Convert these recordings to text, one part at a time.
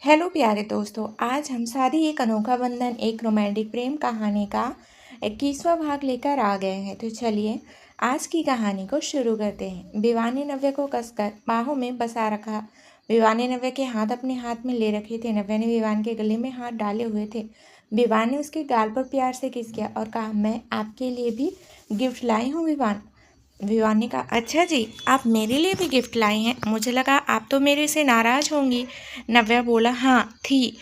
Hello प्यारे दोस्तों, आज हम सारी एक अनोखा बंधन एक रोमांटिक प्रेम कहानी का 21वां भाग लेकर आ गए हैं। तो चलिए आज की कहानी को शुरू करते हैं। विवान ने नव्या को कसकर बाहों में बसा रखा। विवान ने नव्या के हाथ अपने हाथ में ले रखे थे। नव्या ने विवान के गले में हाथ डाले हुए थे। विवान ने उसके गाल पर प्यार से किस किया और कहा, मैं आपके लिए भी गिफ्ट लाई हूँ विवान। विवान ने कहा, अच्छा जी, आप मेरे लिए भी गिफ्ट लाई हैं। मुझे लगा आप तो मेरे से नाराज़ होंगी। नव्या बोला, हाँ थी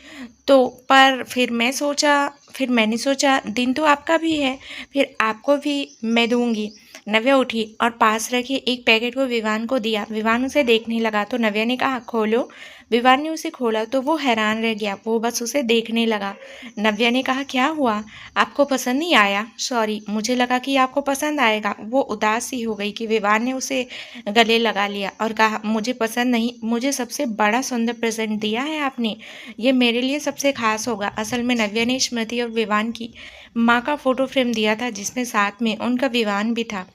तो, पर फिर मैंने सोचा दिन तो आपका भी है, फिर आपको भी मैं दूंगी। नव्या उठी और पास रखे एक पैकेट को विवान को दिया। विवान उसे देखने लगा तो नव्या ने कहा, खोलो। विवान ने उसे खोला तो वो हैरान रह गया। वो बस उसे देखने लगा। नव्या ने कहा, क्या हुआ, आपको पसंद नहीं आया? सॉरी, मुझे लगा कि आपको पसंद आएगा। वो उदास सी हो गई कि विवान ने उसे गले लगा लिया और कहा, मुझे पसंद नहीं, मुझे सबसे बड़ा सुंदर प्रेजेंट दिया है आपने। ये मेरे लिए सबसे खास होगा। असल में नव्या ने स्मृति और विवान की माँ का फोटो फ्रेम दिया था जिसमें साथ में उनका विवान भी था।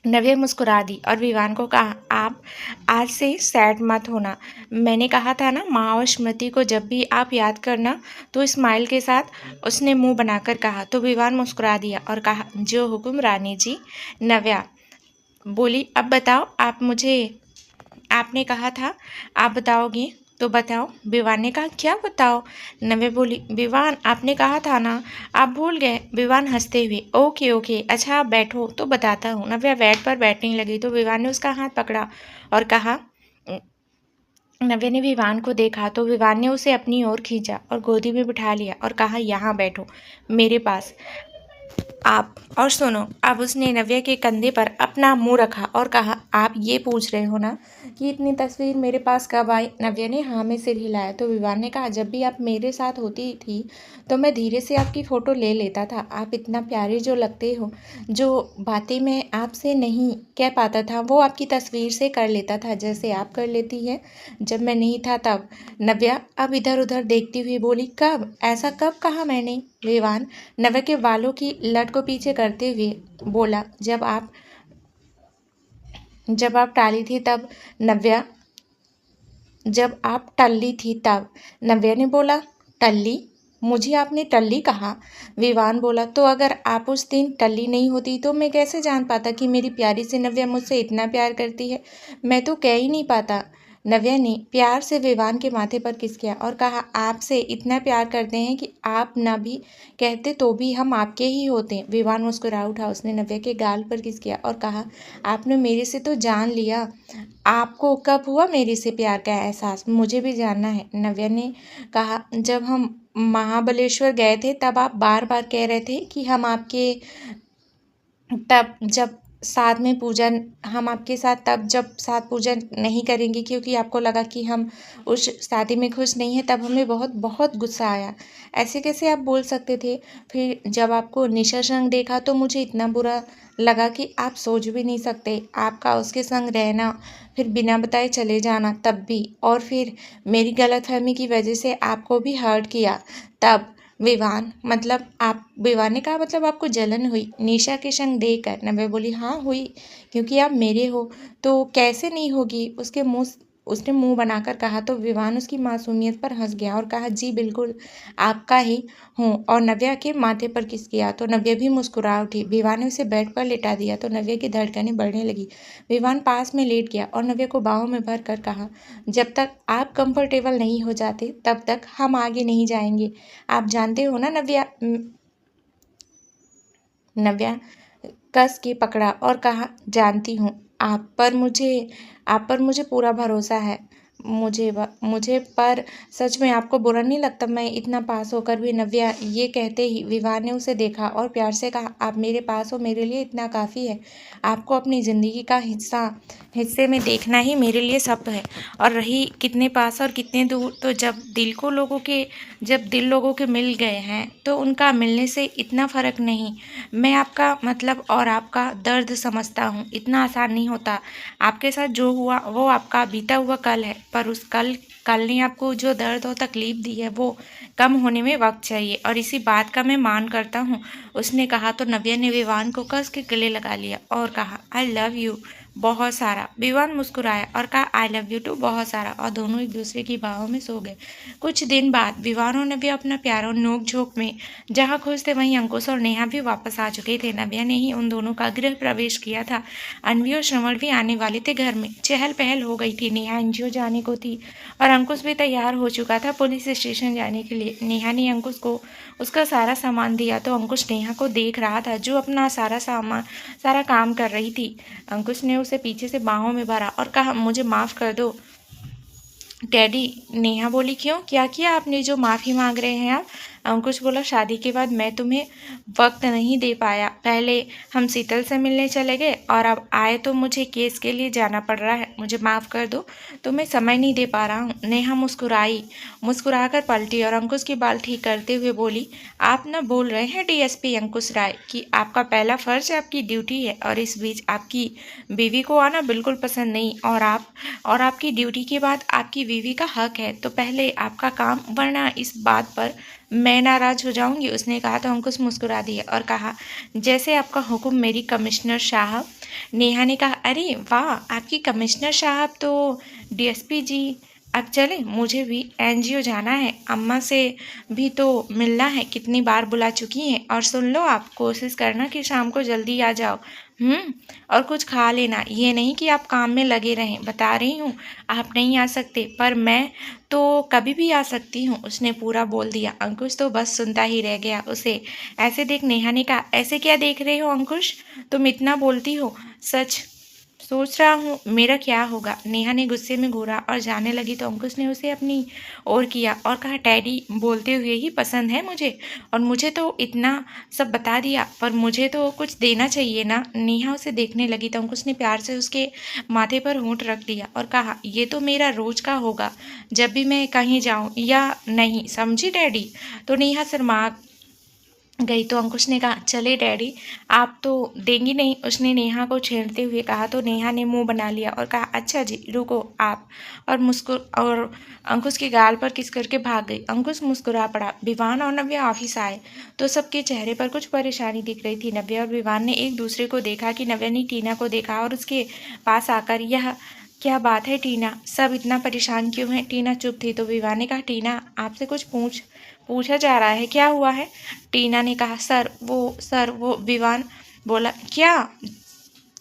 नव्या मुस्कुरा दी और विवान को कहा, आप आज से सैड मत होना। मैंने कहा था ना, माँ और स्मृति को जब भी आप याद करना तो स्माइल के साथ उसने मुंह बनाकर कहा। तो विवान मुस्कुरा दिया और कहा, जो हुक्म रानी जी। नव्या बोली, अब बताओ, आपने कहा था आप बताओगी तो बताओ। विवान ने कहा, क्या बताओ? नव्या बोली, विवान आपने कहा था ना, आप भूल गए। विवान हंसते हुए, ओके ओके, अच्छा आप बैठो तो बताता हूँ। नव्या बेड पर बैठने लगी तो विवान ने उसका हाथ पकड़ा और कहा, नव्या ने विवान को देखा तो विवान ने उसे अपनी ओर खींचा और गोदी में बिठा लिया और कहा, यहाँ बैठो मेरे पास आप, और सुनो। अब उसने नव्या के कंधे पर अपना मुंह रखा और कहा, आप ये पूछ रहे हो ना कि इतनी तस्वीर मेरे पास कब आई? नव्या ने हाँ में सिर हिलाया तो विवान ने कहा, जब भी आप मेरे साथ होती थी तो मैं धीरे से आपकी फ़ोटो ले लेता था। आप इतना प्यारे जो लगते हो, जो बातें मैं आपसे नहीं कह पाता था वो आपकी तस्वीर से कर लेता था, जैसे आप कर लेती है जब मैं नहीं था तब। नव्या अब इधर उधर देखती हुई बोली, कब? ऐसा कब कहा मैंने? विवान नव्या के बालों की लट को पीछे करते हुए बोला, जब आप टाली थी तब। नव्या जब आप टल्ली थी तब। नव्या ने बोला, टल्ली? मुझे आपने टल्ली कहा? विवान बोला, तो अगर आप उस दिन टल्ली नहीं होती तो मैं कैसे जान पाता कि मेरी प्यारी सी नव्या मुझसे इतना प्यार करती है? मैं तो कह ही नहीं पाता। नव्या ने प्यार से विवान के माथे पर किस किया और कहा, आपसे इतना प्यार करते हैं कि आप ना भी कहते तो भी हम आपके ही होते हैं। विवान मुस्कुरा उठा। उसने नव्या के गाल पर किस किया और कहा, आपने मेरे से तो जान लिया। आपको कब हुआ मेरे से प्यार का एहसास? मुझे भी जानना है। नव्या ने कहा, जब हम महाबलेश्वर गए थे तब आप बार बार कह रहे थे कि तब जब साथ में पूजन हम आपके साथ तब जब साथ पूजन नहीं करेंगे, क्योंकि आपको लगा कि हम उस शादी में खुश नहीं हैं। तब हमें बहुत बहुत गुस्सा आया। ऐसे कैसे आप बोल सकते थे? फिर जब आपको निशा संग देखा तो मुझे इतना बुरा लगा कि आप सोच भी नहीं सकते। आपका उसके संग रहना, फिर बिना बताए चले जाना तब भी, और फिर मेरी गलतफहमी की वजह से आपको भी हर्ट किया तब। विवान ने कहा, मतलब आपको जलन हुई निशा के संग देखकर? नव्या बोली, हाँ हुई, क्योंकि आप मेरे हो तो कैसे नहीं होगी? उसने मुंह बनाकर कहा तो विवान उसकी मासूमियत पर हंस गया और कहा, जी बिल्कुल आपका ही हूँ, और नव्या के माथे पर किस किया तो नव्या भी मुस्कुरा उठी। विवान ने उसे बेड पर लेटा दिया तो नव्या की धड़कनें बढ़ने लगी। विवान पास में लेट गया और नव्या को बाहों में भर कर कहा, जब तक आप कंफर्टेबल नहीं हो जाते तब तक हम आगे नहीं जाएंगे। आप जानते हो ना नव्या। नव्या कस के पकड़ा और कहा, जानती हूँ। आप पर मुझे पूरा भरोसा है। मुझे पर सच में आपको बुरा नहीं लगता मैं इतना पास होकर भी? नव्या ये कहते ही विवान ने उसे देखा और प्यार से कहा, आप मेरे पास हो, मेरे लिए इतना काफ़ी है। आपको अपनी ज़िंदगी का हिस्से में देखना ही मेरे लिए सब है। और रही कितने पास और कितने दूर, तो जब दिल लोगों के मिल गए हैं तो उनका मिलने से इतना फ़र्क नहीं। मैं आपका मतलब और आपका दर्द समझता हूँ। इतना आसान नहीं होता। आपके साथ जो हुआ वो आपका बीता हुआ कल है, पर उस कल कल ने आपको जो दर्द और तकलीफ दी है वो कम होने में वक्त चाहिए और इसी बात का मैं मान करता हूँ। उसने कहा तो नव्या ने विवान को कस के गले लगा लिया और कहा आई लव यू बहुत सारा। विवान मुस्कुराया और कहा आई लव यू टू बहुत सारा और दोनों एक दूसरे की बाहों में सो गए। कुछ दिन बाद विवान और नव्या अपना प्यार और नोक झोंक में जहाँ खुश थे वहीं अंकुश और नेहा भी वापस आ चुके थे। नव्या ने ही उन दोनों का गृह प्रवेश किया था। अनवी और श्रवण भी आने वाले थे। घर में चहल पहल हो गई थी। नेहा एनजीओ जाने को थी और अंकुश भी तैयार हो चुका था पुलिस स्टेशन जाने के लिए। नेहा ने अंकुश को उसका सारा सामान दिया तो अंकुश नेहा को देख रहा था जो अपना सारा काम कर रही थी। अंकुश ने उसे पीछे से बाहों में भरा और कहा मुझे माफ़ कर दो डैडी। नेहा बोली क्यों, क्या किया आपने जो माफ़ी मांग रहे हैं आप। अंकुश बोला शादी के बाद मैं तुम्हें वक्त नहीं दे पाया। पहले हम शीतल से मिलने चले गए और अब आए तो मुझे केस के लिए जाना पड़ रहा है। मुझे माफ़ कर दो, तुम्हें समय नहीं दे पा रहा हूँ। नेहा मुस्कुराकर पलटी और अंकुश की बाल ठीक करते हुए बोली आप ना बोल रहे हैं डीएसपी अंकुश राय कि आपका पहला फ़र्ज आपकी ड्यूटी है और इस बीच आपकी बीवी को आना बिल्कुल पसंद नहीं और आपकी ड्यूटी के बाद आपकी बीवी का हक है तो पहले आपका काम, वरना इस बात पर मैं नाराज़ हो जाऊंगी। उसने कहा तो अंकुश मुस्कुरा दिया और कहा जैसे आपका हुक्म मेरी कमिश्नर साहब। नेहा ने कहा अरे वाह आपकी कमिश्नर साहब तो डीएसपी जी। अब चले, मुझे भी एनजीओ जाना है। अम्मा से भी तो मिलना है, कितनी बार बुला चुकी हैं। और सुन लो आप कोशिश करना कि शाम को जल्दी आ जाओ। और कुछ खा लेना, ये नहीं कि आप काम में लगे रहें। बता रही हूँ आप नहीं आ सकते पर मैं तो कभी भी आ सकती हूँ। उसने पूरा बोल दिया। अंकुश तो बस सुनता ही रह गया। उसे ऐसे देख नेहा ने कहा ऐसे क्या देख रहे हो अंकुश, तुम इतना बोलती हो। सच सोच रहा हूँ मेरा क्या होगा। नेहा ने गुस्से में घूरा और जाने लगी तो अंकुश ने उसे अपनी ओर किया और कहा डैडी बोलते हुए ही पसंद है मुझे और मुझे तो इतना सब बता दिया पर मुझे तो कुछ देना चाहिए ना। नेहा उसे देखने लगी तो अंकुश ने प्यार से उसके माथे पर होंठ रख दिया और कहा ये तो मेरा रोज का होगा जब भी मैं कहीं जाऊँ या नहीं, समझी डैडी। तो नेहा शर्मा गई तो अंकुश ने कहा चले डैडी आप तो देंगी नहीं। उसने नेहा को छेड़ते हुए कहा तो नेहा ने मुंह बना लिया और कहा अच्छा जी रुको आप, और अंकुश के गाल पर किस करके भाग गई। अंकुश मुस्कुरा पड़ा। विवान और नव्या ऑफिस आए तो सबके चेहरे पर कुछ परेशानी दिख रही थी। नव्या और विवान ने एक दूसरे को देखा कि नव्या ने टीना को देखा और उसके पास आकर यह क्या बात है टीना, सब इतना परेशान क्यों है। टीना चुप थी तो विवान ने कहा टीना आपसे कुछ पूछा जा रहा है, क्या हुआ है। टीना ने कहा सर वो। विवान बोला क्या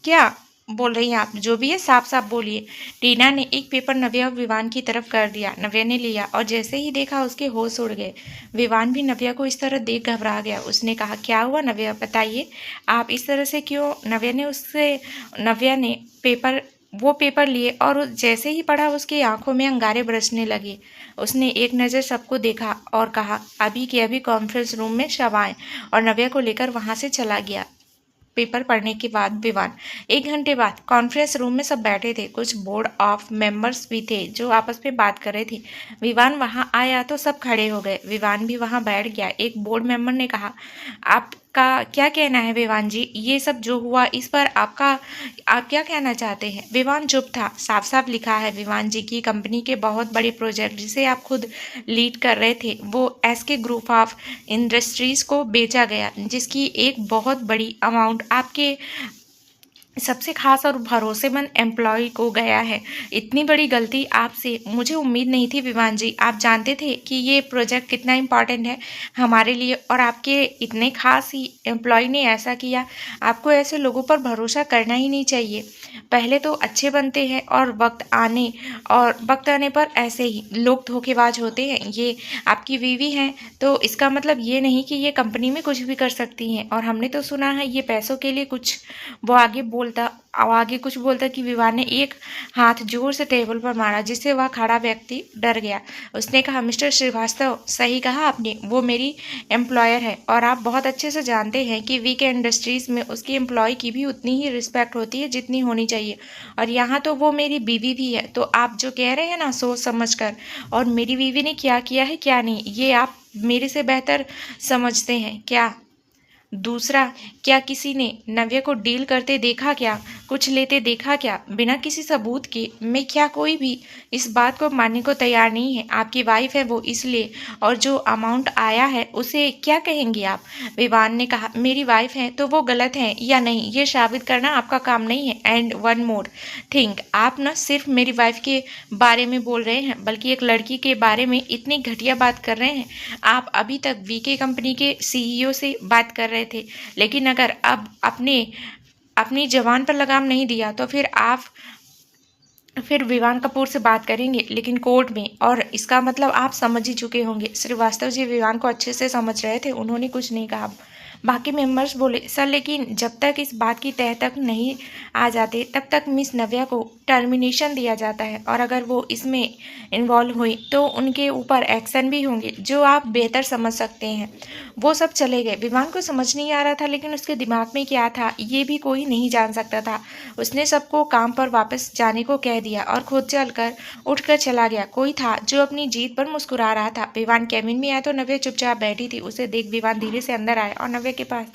क्या बोल रही हैं आप, जो भी है साफ साफ बोलिए। टीना ने एक पेपर नव्या और विवान की तरफ कर दिया। नव्या ने लिया और जैसे ही देखा उसके होश उड़ गए। विवान भी नव्या को इस तरह देख घबरा गया। उसने कहा क्या हुआ नव्या बताइए, आप इस तरह से क्यों। नव्या ने वो पेपर लिए और जैसे ही पढ़ा उसकी आंखों में अंगारे बरसने लगे। उसने एक नज़र सबको देखा और कहा अभी के अभी कॉन्फ्रेंस रूम में शव आए और नव्या को लेकर वहां से चला गया। पेपर पढ़ने के बाद विवान 1 घंटे बाद कॉन्फ्रेंस रूम में सब बैठे थे। कुछ बोर्ड ऑफ मेंबर्स भी थे जो आपस में बात कर रहे थे। विवान वहां आया तो सब खड़े हो गए। विवान भी वहां बैठ गया। एक बोर्ड मेंबर ने कहा आपका क्या कहना है विवान जी, ये सब जो हुआ इस पर आप क्या कहना चाहते हैं। विवान चुप था। साफ साफ लिखा है विवान जी की कंपनी के बहुत बड़े प्रोजेक्ट जिसे आप खुद लीड कर रहे थे वो एसके ग्रुप ऑफ इंडस्ट्रीज को बेचा गया, जिसकी एक बहुत बड़ी अमाउंट आपके सबसे खास और भरोसेमंद एम्प्लॉय को गया है। इतनी बड़ी गलती आपसे मुझे उम्मीद नहीं थी विवान जी। आप जानते थे कि ये प्रोजेक्ट कितना इम्पॉर्टेंट है हमारे लिए और आपके इतने खास ही एम्प्लॉय ने ऐसा किया। आपको ऐसे लोगों पर भरोसा करना ही नहीं चाहिए। पहले तो अच्छे बनते हैं और वक्त आने पर ऐसे ही लोग धोखेबाज होते हैं। ये आपकी बीवी हैं तो इसका मतलब ये नहीं कि ये कंपनी में कुछ भी कर सकती हैं। और हमने तो सुना है ये पैसों के लिए कुछ। वो आगे कुछ बोलता कि विवान ने एक हाथ जोर से टेबल पर मारा जिससे वह खड़ा व्यक्ति डर गया। उसने कहा मिस्टर श्रीवास्तव सही कहा आपने, वो मेरी एम्प्लॉयर है और आप बहुत अच्छे से जानते हैं कि वीके इंडस्ट्रीज़ में उसकी एम्प्लॉय की भी उतनी ही रिस्पेक्ट होती है जितनी होनी चाहिए। और यहाँ तो वो मेरी बीवी भी है। तो आप जो कह रहे हैं ना सोच समझ कर, और मेरी बीवी ने क्या किया है क्या नहीं ये आप मेरे से बेहतर समझते हैं क्या। दूसरा, क्या किसी ने नव्या को डील करते देखा क्या। कुछ लेते देखा क्या? बिना किसी सबूत के मैं क्या कोई भी इस बात को मानने को तैयार नहीं है। आपकी वाइफ है वो इसलिए, और जो अमाउंट आया है उसे क्या कहेंगे आप? विवान ने कहा, मेरी वाइफ है तो वो गलत है या नहीं ये साबित करना आपका काम नहीं है। एंड वन मोर थिंग, आप न सिर्फ मेरी वाइफ के बारे में बोल रहे हैं बल्कि एक लड़की के बारे में इतनी घटिया बात कर रहे हैं। आप अभी तक वीके कंपनी के सीईओ से बात कर रहे थे, लेकिन अगर अब अपनी जबान पर लगाम नहीं दिया तो फिर विवान कपूर से बात करेंगे, लेकिन कोर्ट में। और इसका मतलब आप समझ ही चुके होंगे। श्रीवास्तव जी विवान को अच्छे से समझ रहे थे, उन्होंने कुछ नहीं कहा। बाकी मेंबर्स बोले, सर लेकिन जब तक इस बात की तह तक नहीं आ जाते तब तक मिस नव्या को टर्मिनेशन दिया जाता है, और अगर वो इसमें इन्वॉल्व हुई तो उनके ऊपर एक्शन भी होंगे जो आप बेहतर समझ सकते हैं। वो सब चले गए। विवान को समझ नहीं आ रहा था, लेकिन उसके दिमाग में क्या था ये भी कोई नहीं जान सकता था। उसने सबको काम पर वापस जाने को कह दिया और खुद चलकर उठकर चला गया। कोई था जो अपनी जीत पर मुस्कुरा रहा था। विवान कैबिन में आया तो नव्या चुपचाप बैठी थी। उसे देख विवान धीरे से अंदर आया और नव्या के पास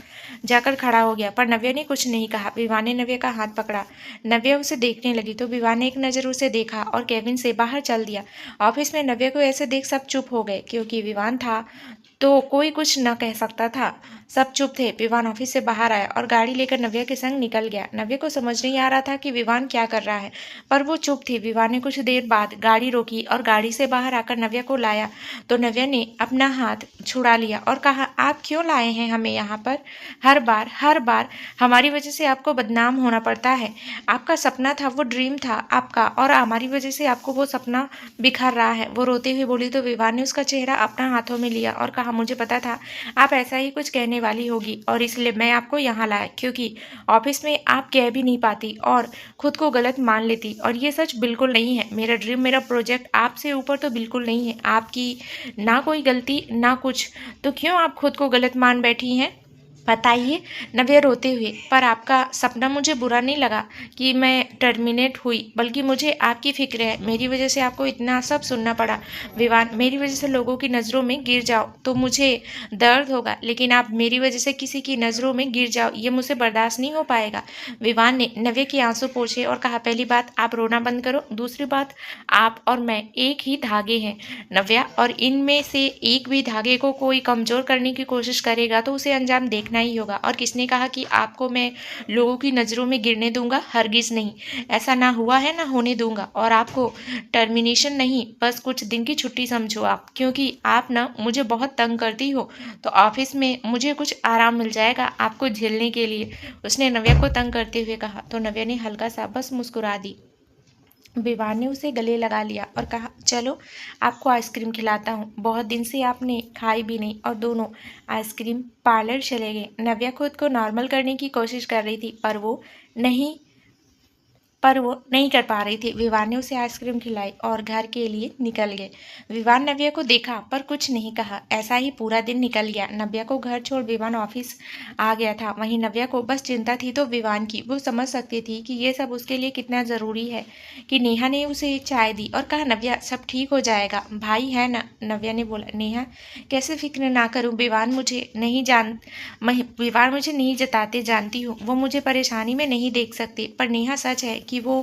जाकर खड़ा हो गया, पर नव्या ने कुछ नहीं कहा। विवान ने नव्या का हाथ पकड़ा। नव्या उसे देखने लगी तो विवान ने एक नज़र उसे देखा और कैबिन से बाहर चल दिया। ऑफिस में नव्या को ऐसे देख सब चुप हो गए, क्योंकि विवान था तो कोई कुछ न कह सकता था। सब चुप थे। विवान ऑफिस से बाहर आया और गाड़ी लेकर नव्या के संग निकल गया। नव्या को समझ नहीं आ रहा था कि विवान क्या कर रहा है, पर वो चुप थी। विवान ने कुछ देर बाद गाड़ी रोकी और गाड़ी से बाहर आकर नव्या को लाया, तो नव्या ने अपना हाथ छुड़ा लिया और कहा, आप क्यों लाए हैं हमें यहाँ पर? हर बार हमारी वजह से आपको बदनाम होना पड़ता है। आपका सपना था, वो ड्रीम था आपका, और हमारी वजह से आपको वो सपना बिखर रहा है। वो रोते हुए बोली तो विवान ने उसका चेहरा अपना हाथों में लिया और कहा, मुझे पता था आप ऐसा ही कुछ कहने वाली होगी, और इसलिए मैं आपको यहाँ लाया, क्योंकि ऑफिस में आप कह भी नहीं पाती और खुद को गलत मान लेती, और ये सच बिल्कुल नहीं है। मेरा ड्रीम, मेरा प्रोजेक्ट आपसे ऊपर तो बिल्कुल नहीं है। आपकी ना कोई गलती ना कुछ, तो क्यों आप खुद को गलत मान बैठी हैं? बताइए, नव्या रोते हुए। पर आपका सपना मुझे बुरा नहीं लगा कि मैं टर्मिनेट हुई, बल्कि मुझे आपकी फिक्र है। मेरी वजह से आपको इतना सब सुनना पड़ा। विवान, मेरी वजह से लोगों की नज़रों में गिर जाओ तो मुझे दर्द होगा, लेकिन आप मेरी वजह से किसी की नज़रों में गिर जाओ ये मुझसे बर्दाश्त नहीं हो पाएगा। विवान ने नव्या के आंसू पोंछे और कहा, पहली बात आप रोना बंद करो, दूसरी बात आप और मैं एक ही धागे हैं नव्या, और इनमें से एक भी धागे को कोई कमज़ोर करने की कोशिश करेगा तो उसे अंजाम देखना ही होगा। और किसने कहा कि आपको मैं लोगों की नज़रों में गिरने दूंगा? हरगिज़ नहीं, ऐसा ना हुआ है ना होने दूंगा। और आपको टर्मिनेशन नहीं, बस कुछ दिन की छुट्टी समझो आप, क्योंकि आप ना मुझे बहुत तंग करती हो, तो ऑफिस में मुझे कुछ आराम मिल जाएगा आपको झेलने के लिए। उसने नव्या को तंग करते हुए कहा, तो नव्या ने हल्का सा बस मुस्कुरा दी। विवान ने उसे गले लगा लिया और कहा, चलो आपको आइसक्रीम खिलाता हूँ, बहुत दिन से आपने खाई भी नहीं। और दोनों आइसक्रीम पार्लर चले गए। नव्या खुद को नॉर्मल करने की कोशिश कर रही थी, पर वो नहीं कर पा रही थी। विवान ने उसे आइसक्रीम खिलाई और घर के लिए निकल गए। विवान नव्या को देखा पर कुछ नहीं कहा। ऐसा ही पूरा दिन निकल गया। नव्या को घर छोड़ विवान ऑफिस आ गया था। वहीं नव्या को बस चिंता थी तो विवान की। वो समझ सकती थी कि ये सब उसके लिए कितना ज़रूरी है कि नेहा ने उसे चाय दी और कहा, नव्या सब ठीक हो जाएगा, भाई है ना? नव्या ने बोला, नेहा कैसे फिक्र ना करूँ, विवान मुझे नहीं जताते, जानती हूँ वो मुझे परेशानी में नहीं देख सकते, पर नेहा सच है कि वो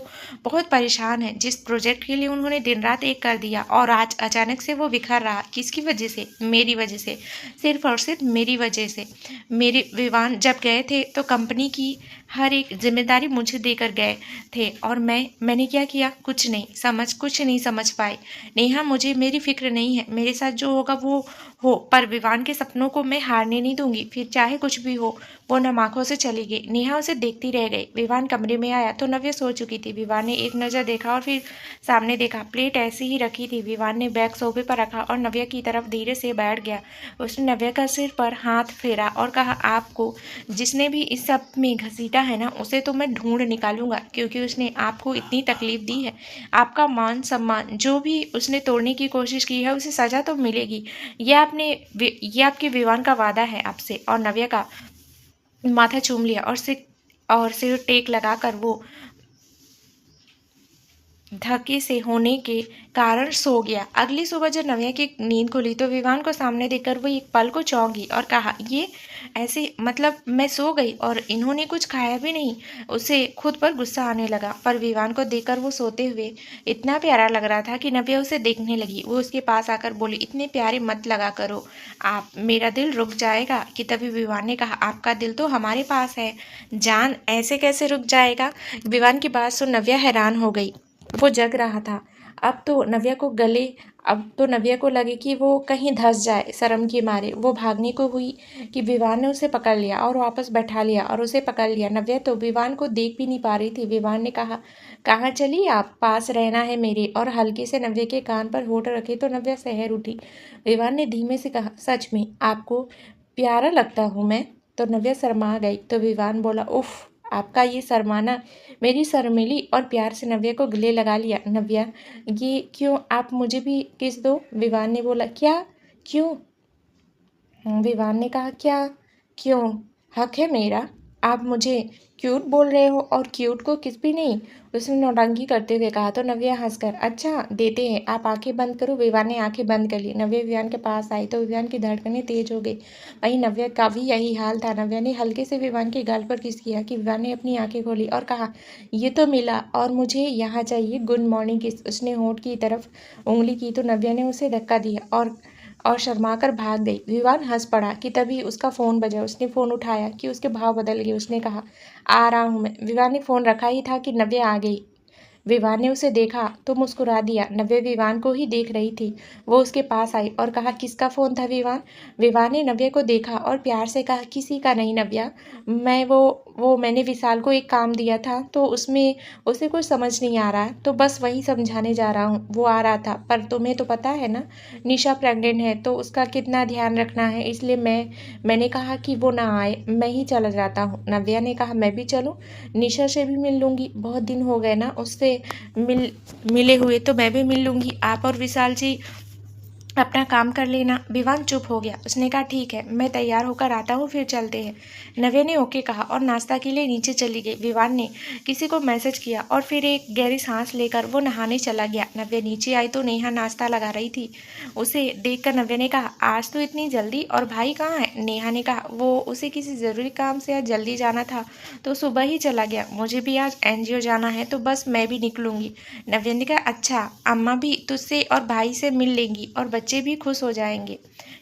बहुत परेशान है। जिस प्रोजेक्ट के लिए उन्होंने दिन रात एक कर दिया और आज अचानक से वो बिखर रहा। किसकी वजह से? मेरी वजह से, सिर्फ और सिर्फ मेरी वजह से। मेरे विवान जब गए थे तो कंपनी की हर एक जिम्मेदारी मुझे देकर गए थे, और मैंने क्या किया? कुछ नहीं समझ पाए। नेहा मुझे, मेरी फिक्र नहीं है, मेरे साथ जो होगा वो हो, पर विवान के सपनों को मैं हारने नहीं दूंगी, फिर चाहे कुछ भी हो। वो नम आंखों से चली गई। नेहा उसे देखती रह गई। विवान कमरे में आया तो नव्या सो चुकी थी। विवान ने एक नज़र देखा और फिर सामने देखा। प्लेट ऐसी ही रखी थी। विवान ने बैग सोफे पर रखा और नव्या की तरफ धीरे से बैठ गया। उसने नव्या का सिर पर हाथ फेरा और कहा, आपको जिसने भी इस सब में घसीटा है ना, उसे तो मैं ढूंढ निकालूंगा, क्योंकि उसने आपको इतनी तकलीफ दी है। आपका मान सम्मान जो भी उसने तोड़ने की कोशिश की है उसे सजा तो मिलेगी। ये आपके विवान का वादा है आपसे। और नव्या का माथा चूम लिया और सिर टेक लगाकर वो धक्के से होने के कारण सो गया। अगली सुबह जब नव्या की नींद खुली तो विवान को सामने देखकर वो एक पल को चौंकी और कहा, ये ऐसे मतलब मैं सो गई और इन्होंने कुछ खाया भी नहीं। उसे खुद पर गुस्सा आने लगा, पर विवान को देखकर वो सोते हुए इतना प्यारा लग रहा था कि नव्या उसे देखने लगी। वो उसके पास आकर बोली, इतने प्यारे मत लगा करो आप, मेरा दिल रुक जाएगा। कि तभी विवान ने कहा, आपका दिल तो हमारे पास है जान, ऐसे कैसे रुक जाएगा। विवान की बात सुन नव्या हैरान हो गई। वो जग रहा था। अब तो नव्या को लगे कि वो कहीं धंस जाए। शर्म के मारे वो भागने को हुई कि विवान ने उसे पकड़ लिया और वापस बैठा लिया और उसे पकड़ लिया। नव्या तो विवान को देख भी नहीं पा रही थी। विवान ने कहा, कहाँ चली आप, पास रहना है मेरे। और हल्के से नव्या के कान पर होठ रखे तो नव्या सहर उठी। विवान ने धीमे से कहा, सच में आपको प्यारा लगता हूँ मैं। तो नव्या शर्मा गई। तो विवान बोला, उफ, आपका ये शर्माना। मेरी शर्मीली और प्यार से नव्या को गले लगा लिया। नव्या, ये क्यों, आप मुझे भी किस दो। विवान ने बोला, क्या क्यों। विवान ने कहा, क्या क्यों, हक है मेरा। आप मुझे क्यूट बोल रहे हो और क्यूट को किस भी नहीं। उसने नौटंकी करते हुए कहा। तो नव्या हंसकर, अच्छा देते हैं, आप आंखें बंद करो। विवान ने आंखें बंद कर ली। नव्या विवान के पास आई तो विवान की धड़कनें तेज हो गई। वहीं नव्या का भी यही हाल था। नव्या ने हल्के से विवान के गाल पर किस किया कि विवान ने अपनी आंखें खोली और कहा, ये तो मिला और मुझे यहाँ चाहिए गुड मॉर्निंग किस। उसने होठ की तरफ उंगली की तो नव्या ने उसे धक्का दिया और शर्माकर भाग गई। विवान हंस पड़ा कि तभी उसका फ़ोन बजा। उसने फ़ोन उठाया कि उसके भाव बदल गए। उसने कहा, आ रहा हूँ मैं। विवान ने फ़ोन रखा ही था कि नव्या आ गई। विवान ने उसे देखा तो मुस्कुरा दिया। नव्या विवान को ही देख रही थी। वो उसके पास आई और कहा, किसका फ़ोन था विवान। विवान ने नव्या को देखा और प्यार से कहा, किसी का नहीं नव्या, मैंने विशाल को एक काम दिया था तो उसमें उसे कुछ समझ नहीं आ रहा है तो बस वही समझाने जा रहा हूँ। वो आ रहा था, पर तुम्हें तो पता है ना निशा प्रेग्नेंट है तो उसका कितना ध्यान रखना है, इसलिए मैंने कहा कि वो ना आए, मैं ही चला जाता हूँ। नव्या ने कहा, मैं भी चलूँ, निशा से भी मिल लूँगी, बहुत दिन हो गए ना उससे मिले हुए, तो मैं भी मिल लूँगी। आप और विशाल जी अपना काम कर लेना। विवान चुप हो गया। उसने कहा, ठीक है, मैं तैयार होकर आता हूँ, फिर चलते हैं। नव्या ने ओके कहा और नाश्ता के लिए नीचे चली गई। विवान ने किसी को मैसेज किया और फिर एक गहरी सांस लेकर वो नहाने चला गया। नव्या नीचे आई तो नेहा नाश्ता लगा रही थी। उसे देखकर नव्या ने कहा, आज तो इतनी जल्दी, और भाई कहाँ है। नेहा ने कहा, वो उसे किसी ज़रूरी काम से आज जल्दी जाना था तो सुबह ही चला गया। मुझे भी आज एनजीओ जाना है तो बस मैं भी निकलूँगी। नव्या ने कहा, अच्छा, अम्मा भी तुझसे और भाई से मिल लेंगी और बच्चे भी खुश हो जाएंगे।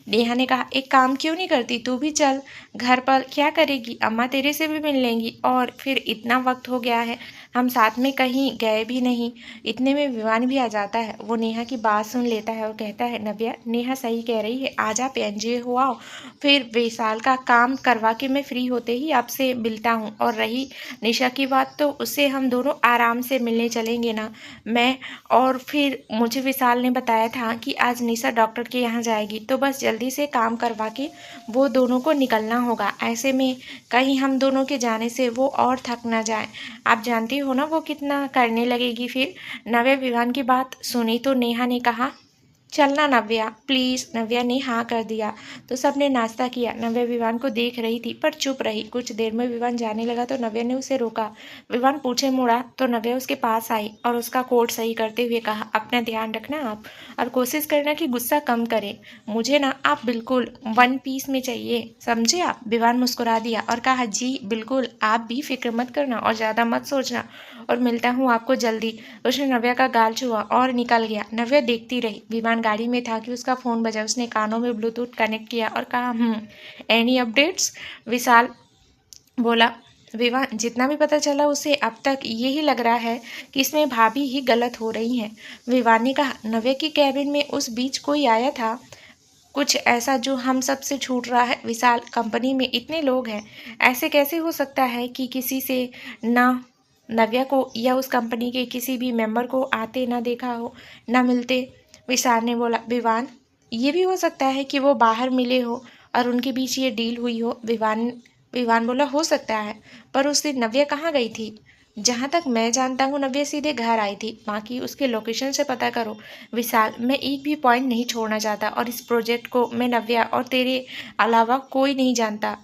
नेहा ने कहा, एक काम क्यों नहीं करती, तू भी चल, घर पर क्या करेगी, अम्मा तेरे से भी मिल लेंगी और फिर इतना वक्त हो गया है हम साथ में कहीं गए भी नहीं। इतने में विवान भी आ जाता है। वो नेहा की बात सुन लेता है और कहता है, नव्या, नेहा सही कह रही है, आज आप एनजीओ हो आओ, फिर विशाल का काम करवा के मैं फ्री होते ही आपसे मिलता हूँ। और रही निशा की बात तो उससे हम दोनों आराम से मिलने चलेंगे ना। मैं और फिर मुझे विशाल ने बताया था कि आज निशा डॉक्टर के यहाँ जाएगी तो बस जल्दी से काम करवा के वो दोनों को निकलना होगा। ऐसे में कहीं हम दोनों के जाने से वो और थक ना जाए। आप जानती हो ना वो कितना करने लगेगी फिर। नव्या विवान की बात सुनी तो नेहा ने कहा, चलना नव्या प्लीज़। नव्या ने हाँ कर दिया तो सबने नाश्ता किया। नव्या विवान को देख रही थी पर चुप रही। कुछ देर में विवान जाने लगा तो नव्या ने उसे रोका। विवान पीछे मुड़ा तो नव्या उसके पास आई और उसका कोट सही करते हुए कहा, अपना ध्यान रखना आप, और कोशिश करना कि गुस्सा कम करें। मुझे ना आप बिल्कुल वन पीस में चाहिए, समझे आप। विवान मुस्कुरा दिया और कहा, जी बिल्कुल, आप भी फिक्र मत करना और ज़्यादा मत सोचना, और मिलता हूँ आपको जल्दी। उसने नव्या का गाल छुआ और निकल गया। नव्या देखती रही। विवान गाड़ी में था कि उसका फ़ोन बजा। उसने कानों में ब्लूटूथ कनेक्ट किया और कहा, एनी अपडेट्स। विशाल बोला। विवान, जितना भी पता चला उसे अब तक यही लग रहा है कि इसमें भाभी ही गलत हो रही हैं। विवान ने कहा, नव्या की कैबिन में उस बीच कोई आया था, कुछ ऐसा जो हम सब से छूट रहा है। विशाल, कंपनी में इतने लोग हैं, ऐसे कैसे हो सकता है कि किसी से ना नव्या को या उस कंपनी के किसी भी मेंबर को आते ना देखा हो, ना मिलते। विशाल ने बोला। विवान, ये भी हो सकता है कि वो बाहर मिले हो और उनके बीच ये डील हुई हो। विवान बोला, हो सकता है, पर उस दिन नव्या कहाँ गई थी। जहाँ तक मैं जानता हूँ नव्या सीधे घर आई थी, बाकी उसके लोकेशन से पता करो। विशाल, मैं एक भी पॉइंट नहीं छोड़ना चाहता और इस प्रोजेक्ट को मैं, नव्या और तेरे अलावा कोई नहीं जानता।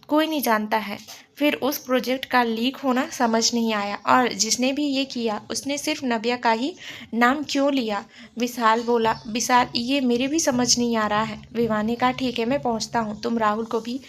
कोई नहीं जानता है। फिर उस प्रोजेक्ट का लीक होना समझ नहीं आया और जिसने भी ये किया उसने सिर्फ नव्या का ही नाम क्यों लिया। विशाल बोला, विशाल ये मेरे भी समझ नहीं आ रहा है। विवान ने कहा ठीक है मैं पहुंचता हूँ, तुम राहुल को भी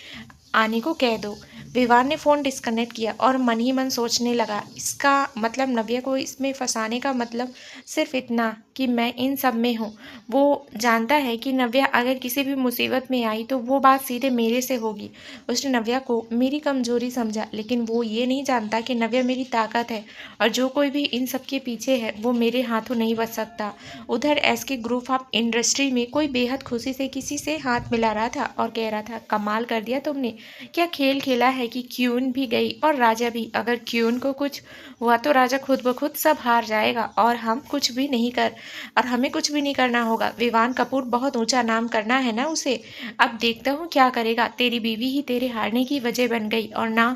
आने को कह दो। विवान ने फ़ोन डिस्कनेक्ट किया और मन ही मन सोचने लगा, इसका मतलब नव्या को इसमें फंसाने का मतलब सिर्फ इतना कि मैं इन सब में हूँ। वो जानता है कि नव्या अगर किसी भी मुसीबत में आई तो वो बात सीधे मेरे से होगी। उसने नव्या को मेरी कमजोरी समझा, लेकिन वो ये नहीं जानता कि नव्या मेरी ताकत है और जो कोई भी इन सब के पीछे है वो मेरे हाथों नहीं बच सकता। उधर एस के ग्रुप ऑफ इंडस्ट्री में कोई बेहद खुशी से किसी से हाथ मिला रहा था और कह रहा था, कमाल कर दिया तुमने, क्या खेल खेला है कि क्यून भी गई और राजा भी। अगर क्यून को कुछ हुआ तो राजा खुद ब खुद सब हार जाएगा और हमें कुछ भी नहीं करना होगा। विवान कपूर बहुत ऊंचा नाम करना है ना उसे। अब देखता हूँ क्या करेगा। तेरी बीवी ही तेरे हारने की वजह बन गई। और ना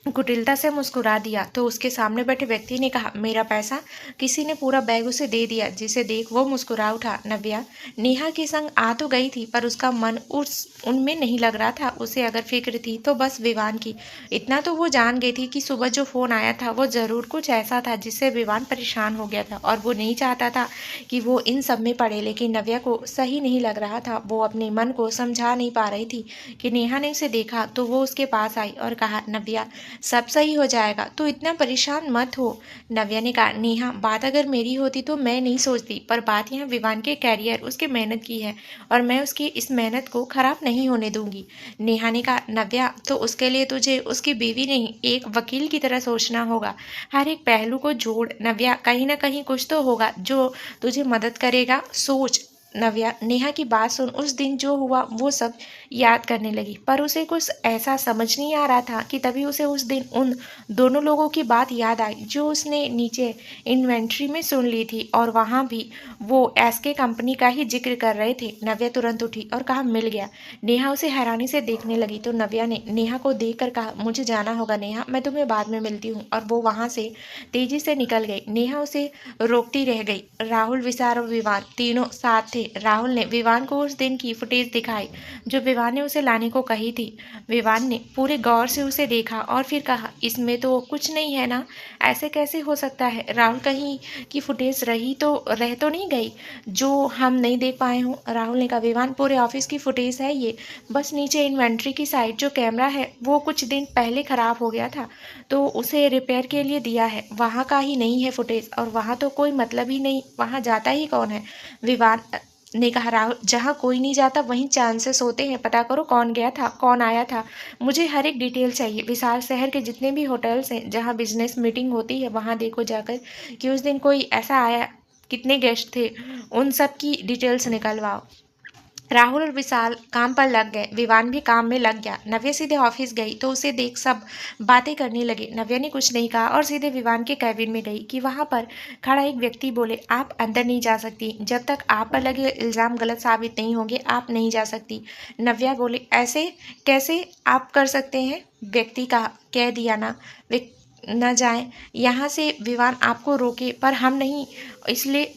कुटिलता से मुस्कुरा दिया तो उसके सामने बैठे व्यक्ति ने कहा, मेरा पैसा। किसी ने पूरा बैग उसे दे दिया, जिसे देख वो मुस्कुरा उठा। नव्या नेहा के संग आ तो गई थी पर उसका मन उनमें नहीं लग रहा था। उसे अगर फिक्र थी तो बस विवान की। इतना तो वो जान गई थी कि सुबह जो फोन आया था वो जरूर कुछ ऐसा था जिससे विवान परेशान हो गया था और वो नहीं चाहता था कि वो इन सब में पड़े। लेकिन नव्या को सही नहीं लग रहा था। वो अपने मन को समझा नहीं पा रही थी कि नेहा ने उसे देखा तो वो उसके पास आई और कहा, नव्या सब सही हो जाएगा, तो इतना परेशान मत हो। नव्या ने कहा, नेहा बात अगर मेरी होती तो मैं नहीं सोचती, पर बात यहाँ विवान के कैरियर, उसके मेहनत की है और मैं उसकी इस मेहनत को खराब नहीं होने दूंगी। नेहा ने कहा, नव्या तो उसके लिए तुझे उसकी बीवी नहीं एक वकील की तरह सोचना होगा। हर एक पहलू को जोड़ नव्या, कहीं ना कहीं कुछ तो होगा जो तुझे मदद करेगा। सोच। नव्या नेहा की बात सुन उस दिन जो हुआ वो सब याद करने लगी, पर उसे कुछ ऐसा समझ नहीं आ रहा था कि तभी उसे उस दिन उन दोनों लोगों की बात याद आई जो उसने नीचे इन्वेंट्री में सुन ली थी और वहाँ भी वो एसके कंपनी का ही जिक्र कर रहे थे। नव्या तुरंत उठी और कहा, मिल गया। नेहा उसे हैरानी से देखने लगी तो नव्या ने नेहा को देखकर कहा, मुझे जाना होगा नेहा, मैं तुम्हें बाद में मिलती हूँ। और वो वहाँ से तेजी से निकल गई। नेहा उसे रोकती रह गई। राहुल, विशाल और विवान तीनों साथ थे। राहुल ने विवान को उस दिन की फुटेज दिखाई जो विवान ने उसे लाने को कही थी। विवान ने पूरे गौर से उसे देखा और फिर कहा, इसमें तो कुछ नहीं है ना, ऐसे कैसे हो सकता है। राहुल, कहीं की फुटेज रह तो नहीं गई जो हम नहीं देख पाए हों। राहुल ने कहा, विवान पूरे ऑफिस की फुटेज है ये, बस नीचे इन्वेंट्री की साइड जो कैमरा है वो कुछ दिन पहले ख़राब हो गया था तो उसे रिपेयर के लिए दिया है, वहाँ का ही नहीं है फुटेज और वहाँ तो कोई मतलब ही नहीं, वहाँ जाता ही कौन है। विवान ने कहा, राहुल जहाँ कोई नहीं जाता वहीं चांसेस होते हैं, पता करो कौन गया था कौन आया था, मुझे हर एक डिटेल चाहिए। विशाल शहर के जितने भी होटल्स हैं जहाँ बिजनेस मीटिंग होती है वहाँ देखो जाकर कि उस दिन कोई ऐसा आया, कितने गेस्ट थे, उन सब की डिटेल्स निकलवाओ। राहुल और विशाल काम पर लग गए। विवान भी काम में लग गया। नव्या सीधे ऑफिस गई तो उसे देख सब बातें करने लगे। नव्या ने कुछ नहीं कहा और सीधे विवान के कैबिन में गई कि वहां पर खड़ा एक व्यक्ति बोले, आप अंदर नहीं जा सकती, जब तक आप पर लगे इल्ज़ाम गलत साबित नहीं होंगे आप नहीं जा सकती। नव्या बोले, ऐसे कैसे आप कर सकते हैं। व्यक्ति कह दिया ना न जाए यहाँ से। विवान आपको रोके पर हम नहीं, इसलिए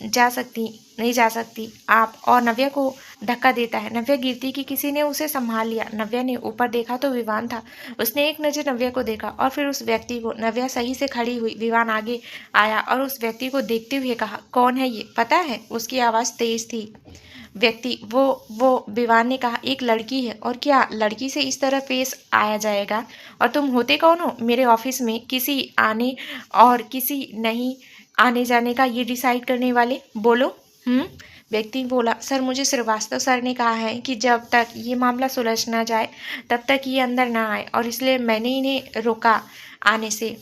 नहीं जा सकती आप। और नव्या को धक्का देता है। नव्या गिरती कि किसी ने उसे संभाल लिया। नव्या ने ऊपर देखा तो विवान था। उसने एक नज़र नव्या को देखा और फिर उस व्यक्ति को। नव्या सही से खड़ी हुई। विवान आगे आया और उस व्यक्ति को देखते हुए कहा, कौन है ये पता है। उसकी आवाज़ तेज थी। व्यक्ति, वो विवान ने कहा, एक लड़की है। और क्या लड़की से इस तरह पेश आया जाएगा। और तुम होते कौन हो मेरे ऑफिस में किसी आने और किसी नहीं आने जाने का ये डिसाइड करने वाले, बोलो। व्यक्ति बोला, सर मुझे श्रीवास्तव सर ने कहा है कि जब तक ये मामला सुलझ ना जाए तब तक ये अंदर ना आए और इसलिए मैंने इन्हें रोका आने से।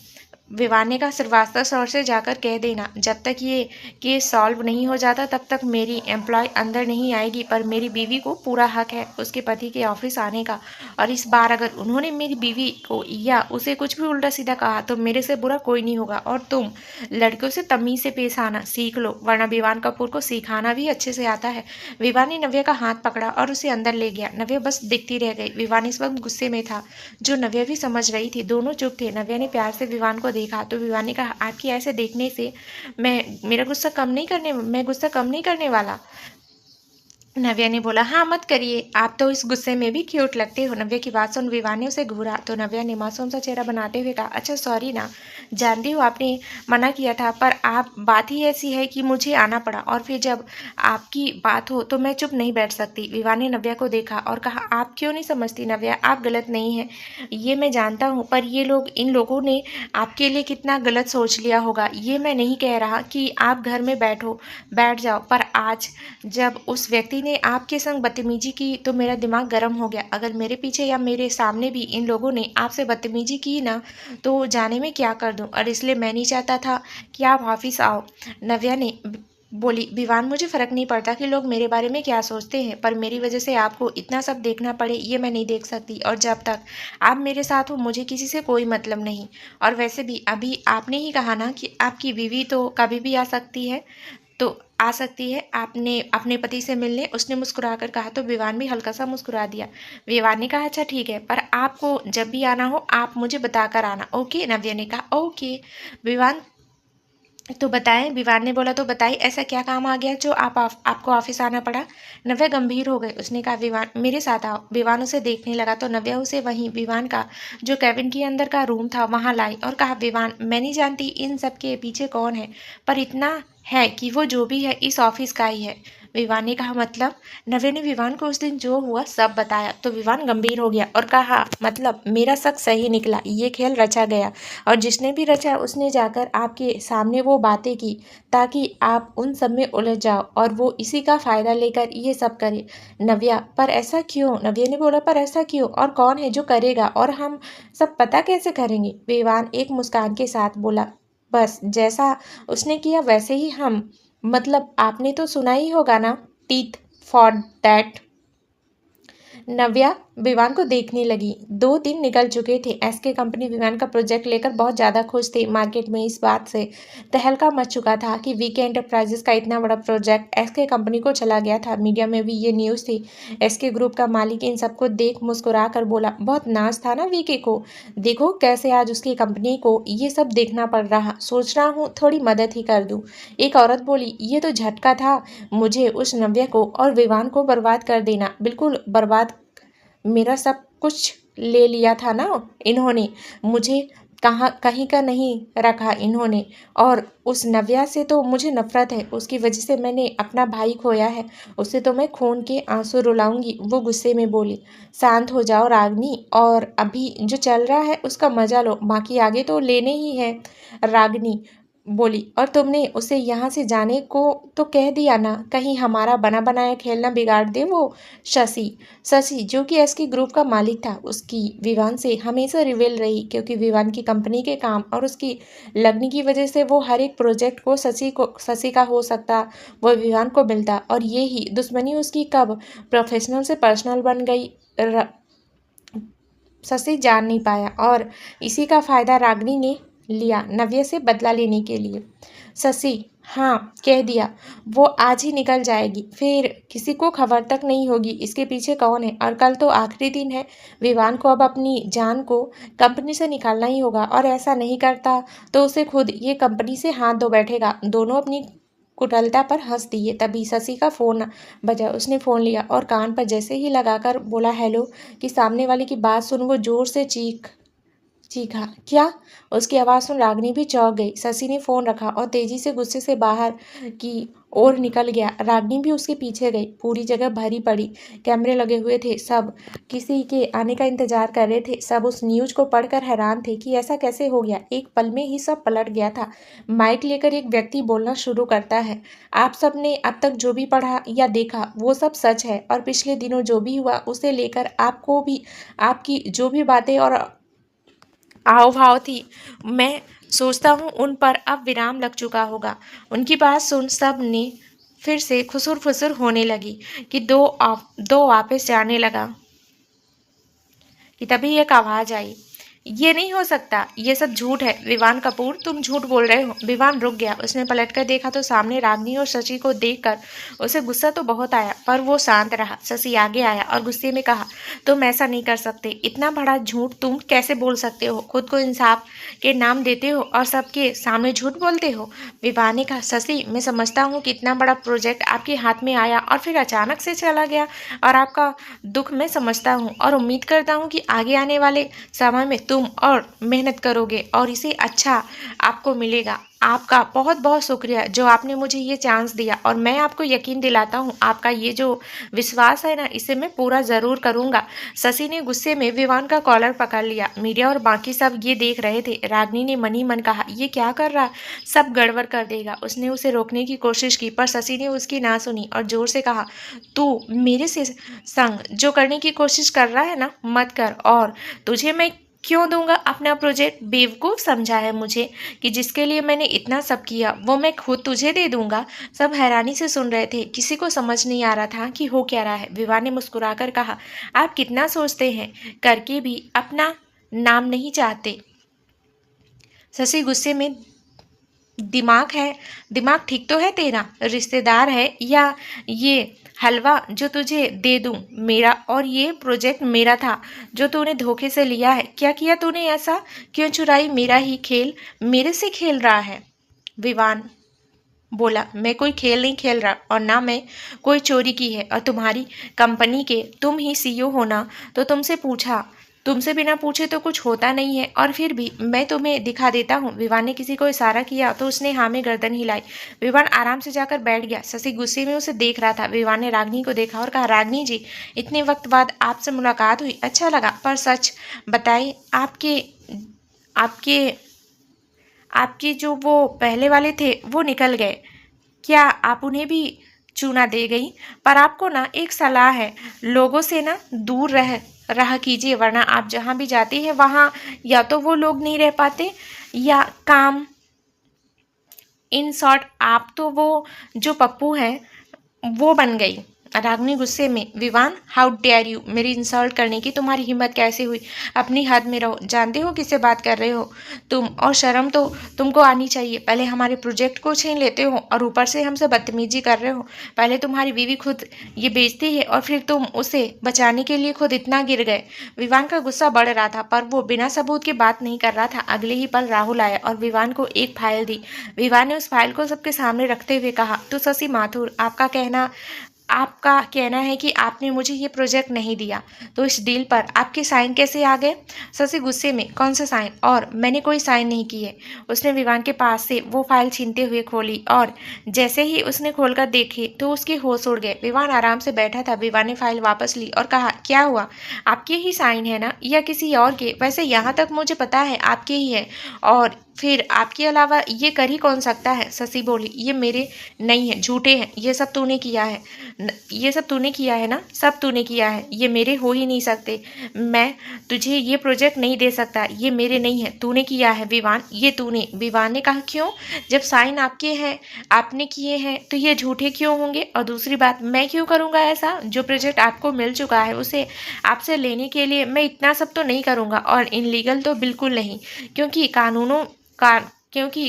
विवान ने कहा, श्रीवास्तव सर से जाकर कह देना जब तक ये केस सॉल्व नहीं हो जाता तब तक मेरी एम्प्लॉय अंदर नहीं आएगी, पर मेरी बीवी को पूरा हक है उसके पति के ऑफिस आने का। और इस बार अगर उन्होंने मेरी बीवी को या उसे कुछ भी उल्टा सीधा कहा तो मेरे से बुरा कोई नहीं होगा। और तुम लड़कियों से तमीज़ से पेश आना सीख लो, वरना विवान कपूर को सिखाना भी अच्छे से आता है। विवान ने नव्या का हाथ पकड़ा और उसे अंदर ले गया। नव्या बस दिखती रह गई। विवान इस वक्त गुस्से में था, जो नव्या भी समझ रही थी। दोनों चुप थे। नव्या ने प्यार से विवान को देखा तो विवान ने कहा, आपकी ऐसे देखने से मैं गुस्सा कम नहीं करने वाला। नव्या ने बोला, हाँ मत करिए, आप तो इस गुस्से में भी क्यूट लगते हो। नव्या की बात सुन विवान ने उसे घूरा तो नव्या ने मासूम सा चेहरा बनाते हुए कहा, अच्छा सॉरी ना, जानती हूँ आपने मना किया था, पर आप बात ही ऐसी है कि मुझे आना पड़ा, और फिर जब आपकी बात हो तो मैं चुप नहीं बैठ सकती। विवान ने नव्या को देखा और कहा, आप क्यों नहीं समझती नव्या, आप गलत नहीं है, ये मैं जानता हूँ, पर ये लोग, इन लोगों ने आपके लिए कितना गलत सोच लिया होगा। ये मैं नहीं कह रहा कि आप घर में बैठ जाओ, पर आज जब उस व्यक्ति ने आपके संग बदतमीजी की तो मेरा दिमाग गर्म हो गया। अगर मेरे पीछे या मेरे सामने भी इन लोगों ने आपसे बदतमीजी की ना, तो जाने में क्या कर दूं, और इसलिए मैं नहीं चाहता था कि आप वापिस आओ। नव्या ने बोली, विवान मुझे फ़र्क नहीं पड़ता कि लोग मेरे बारे में क्या सोचते हैं, पर मेरी वजह से आपको इतना सब देखना पड़े ये मैं नहीं देख सकती, और जब तक आप मेरे साथ हो मुझे किसी से कोई मतलब नहीं। और वैसे भी अभी आपने ही कहा ना कि आपकी बीवी तो कभी भी आ सकती है, तो आ सकती है आपने अपने पति से मिलने, उसने मुस्कुराकर कहा तो विवान भी हल्का सा मुस्कुरा दिया। विवान ने कहा, अच्छा ठीक है, पर आपको जब भी आना हो आप मुझे बताकर आना, ओके। नव्या ने कहा, ओके। विवान, तो बताएं। विवान ने बोला, तो बताइए ऐसा क्या काम आ गया जो आपको ऑफिस आना पड़ा। नव्या गंभीर हो गई, उसने कहा, विवान मेरे साथ आओ। विवान उसे देखने लगा तो नव्या उसे वहीं विवान का जो कैबिन के अंदर का रूम था वहां लाई और कहा, विवान मैं नहीं जानती इन सब के पीछे कौन है, पर इतना है कि वो जो भी है इस ऑफिस का ही है। विवान ने कहा, मतलब। नव्या ने विवान को उस दिन जो हुआ सब बताया तो विवान गंभीर हो गया और कहा, मतलब मेरा शक सही निकला, ये खेल रचा गया, और जिसने भी रचा उसने जाकर आपके सामने वो बातें की ताकि आप उन सब में उलझ जाओ, और वो इसी का फ़ायदा लेकर ये सब करे। नव्या, पर ऐसा क्यों? नव्या ने बोला, पर ऐसा क्यों, और कौन है जो करेगा, और हम सब पता कैसे करेंगे? विवान एक मुस्कान के साथ बोला, बस जैसा उसने किया वैसे ही हम, मतलब आपने तो सुना ही होगा ना, टीथ फॉर दैट। नव्या विवान को देखने लगी। 2 दिन निकल चुके थे। एसके कंपनी विवान का प्रोजेक्ट लेकर बहुत ज़्यादा खुश थी। मार्केट में इस बात से तहलका मच चुका था कि वीके एंटरप्राइजेस का इतना बड़ा प्रोजेक्ट एसके कंपनी को चला गया था। मीडिया में भी ये न्यूज़ थी। एसके ग्रुप का मालिक इन सबको देख मुस्कुरा कर बोला, बहुत नाज था ना वीके को, देखो कैसे आज उसकी कंपनी को ये सब देखना पड़ रहा, सोच रहा हूँ थोड़ी मदद ही कर दूँ। एक औरत बोली, ये तो झटका था मुझे उस नव्या को और विवान को बर्बाद कर देना, बिल्कुल बर्बाद, मेरा सब कुछ ले लिया था ना इन्होंने, मुझे कहाँ कहीं का नहीं रखा इन्होंने, और उस नव्या से तो मुझे नफरत है, उसकी वजह से मैंने अपना भाई खोया है, उससे तो मैं खून के आंसू रुलाऊंगी। वो गुस्से में बोली, शांत हो जाओ रागनी, और अभी जो चल रहा है उसका मजा लो, बाकी आगे तो लेने ही है। रागनी बोली, और तुमने उसे यहाँ से जाने को तो कह दिया ना, कहीं हमारा बना बनाया खेलना बिगाड़ दे वो। शशि शशि जो कि एसके ग्रुप का मालिक था, उसकी विवान से हमेशा रिवेल रही, क्योंकि विवान की कंपनी के काम और उसकी लगने की वजह से वो हर एक प्रोजेक्ट को शशि का हो सकता, वो विवान को मिलता, और ये ही दुश्मनी उसकी कब प्रोफेशनल से पर्सनल बन गई, शशि जान नहीं पाया, और इसी का फ़ायदा रागिनी ने लिया नव्या से बदला लेने के लिए। शशि, हाँ कह दिया, वो आज ही निकल जाएगी, फिर किसी को खबर तक नहीं होगी इसके पीछे कौन है, और कल तो आखिरी दिन है। विवान को अब अपनी जान को कंपनी से निकालना ही होगा, और ऐसा नहीं करता तो उसे खुद ये कंपनी से हाथ धो बैठेगा। दोनों अपनी कुटिलता पर हंस दिए। तभी शशि का फ़ोन बजा। उसने फ़ोन लिया और कान पर जैसे ही लगाकर बोला, हेलो, कि सामने वाले की बात सुन वो जोर से चीखा, क्या? उसकी आवाज़ सुन रागिनी भी चौंक गई। शशि ने फ़ोन रखा और तेजी से गुस्से से बाहर की ओर निकल गया। रागिनी भी उसके पीछे गई। पूरी जगह भरी पड़ी, कैमरे लगे हुए थे, सब किसी के आने का इंतजार कर रहे थे। सब उस न्यूज़ को पढ़कर हैरान थे कि ऐसा कैसे हो गया। एक पल में ही सब पलट गया था। माइक लेकर एक व्यक्ति बोलना शुरू करता है, आप सब ने अब तक जो भी पढ़ा या देखा वो सब सच है, और पिछले दिनों जो भी हुआ उसे लेकर आपको भी, आपकी जो भी बातें और हाव भाव थी, मैं सोचता हूँ उन पर अब विराम लग चुका होगा। उनकी बात सुन सब ने फिर से खुसुर फुसुर होने लगी कि दो वापस जाने लगा कि तभी एक आवाज़ आई, ये नहीं हो सकता, ये सब झूठ है। विवान कपूर, तुम झूठ बोल रहे हो। विवान रुक गया। उसने पलटकर देखा तो सामने रागिनी और शशि को देखकर उसे गुस्सा तो बहुत आया, पर वो शांत रहा। शशि आगे आया और गुस्से में कहा, तुम ऐसा नहीं कर सकते। इतना बड़ा झूठ तुम कैसे बोल सकते हो? खुद को इंसाफ के नाम देते हो और सबके सामने झूठ बोलते हो। विवान ने कहा, शशि, मैं समझता हूँ कि इतना बड़ा प्रोजेक्ट आपके हाथ में आया और फिर अचानक से चला गया, और आपका दुख मैं समझता हूँ और उम्मीद करता हूँ कि आगे आने वाले समय में तुम और मेहनत करोगे और इसे अच्छा आपको मिलेगा। आपका बहुत बहुत शुक्रिया जो आपने मुझे ये चांस दिया, और मैं आपको यकीन दिलाता हूँ आपका ये जो विश्वास है ना, इसे मैं पूरा ज़रूर करूँगा। शशि ने गुस्से में विवान का कॉलर पकड़ लिया। मीडिया और बाकी सब ये देख रहे थे। रागिनी ने मनी मन कहा, ये क्या कर रहा है, सब गड़बड़ कर देगा। उसने उसे रोकने की कोशिश की, पर शशि ने उसकी ना सुनी और जोर से कहा, तू मेरे से संग जो करने की कोशिश कर रहा है ना, मत कर। और तुझे मैं क्यों दूंगा अपना प्रोजेक्ट? बेवकूफ़ समझा है मुझे कि जिसके लिए मैंने इतना सब किया वो मैं खुद तुझे दे दूंगा। सब हैरानी से सुन रहे थे। किसी को समझ नहीं आ रहा था कि हो क्या रहा है। विवान ने मुस्कुराकर कहा, आप कितना सोचते हैं, करके भी अपना नाम नहीं चाहते। शशि गुस्से में, दिमाग है, दिमाग ठीक तो है तेरा? रिश्तेदार है या ये हलवा जो तुझे दे दूं मेरा? और ये प्रोजेक्ट मेरा था जो तूने धोखे से लिया है। क्या किया तूने ऐसा? क्यों चुराई मेरा ही खेल? मेरे से खेल रहा है। विवान बोला, मैं कोई खेल नहीं खेल रहा और ना मैं कोई चोरी की है। और तुम्हारी कंपनी के तुम ही सीईओ हो ना, तो तुमसे पूछा, तुमसे बिना पूछे तो कुछ होता नहीं है। और फिर भी मैं तुम्हें दिखा देता हूँ। विवान ने किसी को इशारा किया तो उसने हाँ में गर्दन हिलाई। विवान आराम से जाकर बैठ गया। शशि गुस्से में उसे देख रहा था। विवान ने रागिनी को देखा और कहा, रागिनी जी, इतने वक्त बाद आपसे मुलाकात हुई, अच्छा लगा। पर सच बताइए, आपके आपके आपके जो वो पहले वाले थे वो निकल गए, क्या आप उन्हें भी चूना दे गई? पर आपको ना एक सलाह है, लोगों से ना दूर रहा कीजिए, वरना आप जहाँ भी जाती हैं वहाँ या तो वो लोग नहीं रह पाते या काम। इन शॉर्ट आप तो वो जो पप्पू है वो बन गई। रागिनी गुस्से में, विवान, हाउ डेयर यू, मेरी इंसल्ट करने की तुम्हारी हिम्मत कैसे हुई? अपनी हद में रहो। जानते हो किससे बात कर रहे हो तुम? और शर्म तो तुमको आनी चाहिए। पहले हमारे प्रोजेक्ट को छीन लेते हो और ऊपर से हमसे बदतमीजी कर रहे हो। पहले तुम्हारी बीवी खुद ये बेचती है और फिर तुम उसे बचाने के लिए खुद इतना गिर गए। विवान का गुस्सा बढ़ रहा था, पर वो बिना सबूत की बात नहीं कर रहा था। अगले ही पल राहुल आया और विवान को एक फाइल दी। विवान ने उस फाइल को सबके सामने रखते हुए कहा, तो शशि माथुर, आपका कहना है कि आपने मुझे ये प्रोजेक्ट नहीं दिया, तो इस डील पर आपके साइन कैसे आ गए? शशि गुस्से में, कौन सा साइन? और मैंने कोई साइन नहीं किए। उसने विवान के पास से वो फाइल छीनते हुए खोली और जैसे ही उसने खोलकर देखी तो उसके होश उड़ गए। विवान आराम से बैठा था। विवान ने फाइल वापस ली और कहा, क्या हुआ? आपके ही साइन है ना, या किसी और के? वैसे यहाँ तक मुझे पता है आपके ही है, और फिर आपके अलावा ये कर ही कौन सकता है? शशि बोली, ये मेरे नहीं है, झूठे हैं। ये सब तूने किया है, ये सब तूने किया है ना, सब तूने किया है। ये मेरे हो ही नहीं सकते। मैं तुझे ये प्रोजेक्ट नहीं दे सकता, ये मेरे नहीं है, तूने किया है विवान, ये तूने। विवान ने कहा, क्यों? जब साइन आपके हैं, आपने किए हैं, तो ये झूठे क्यों होंगे? और दूसरी बात, मैं क्यों करूँगा ऐसा? जो प्रोजेक्ट आपको मिल चुका है उसे आपसे लेने के लिए मैं इतना सब तो नहीं करूँगा, और इनलीगल तो बिल्कुल नहीं, क्योंकि क्योंकि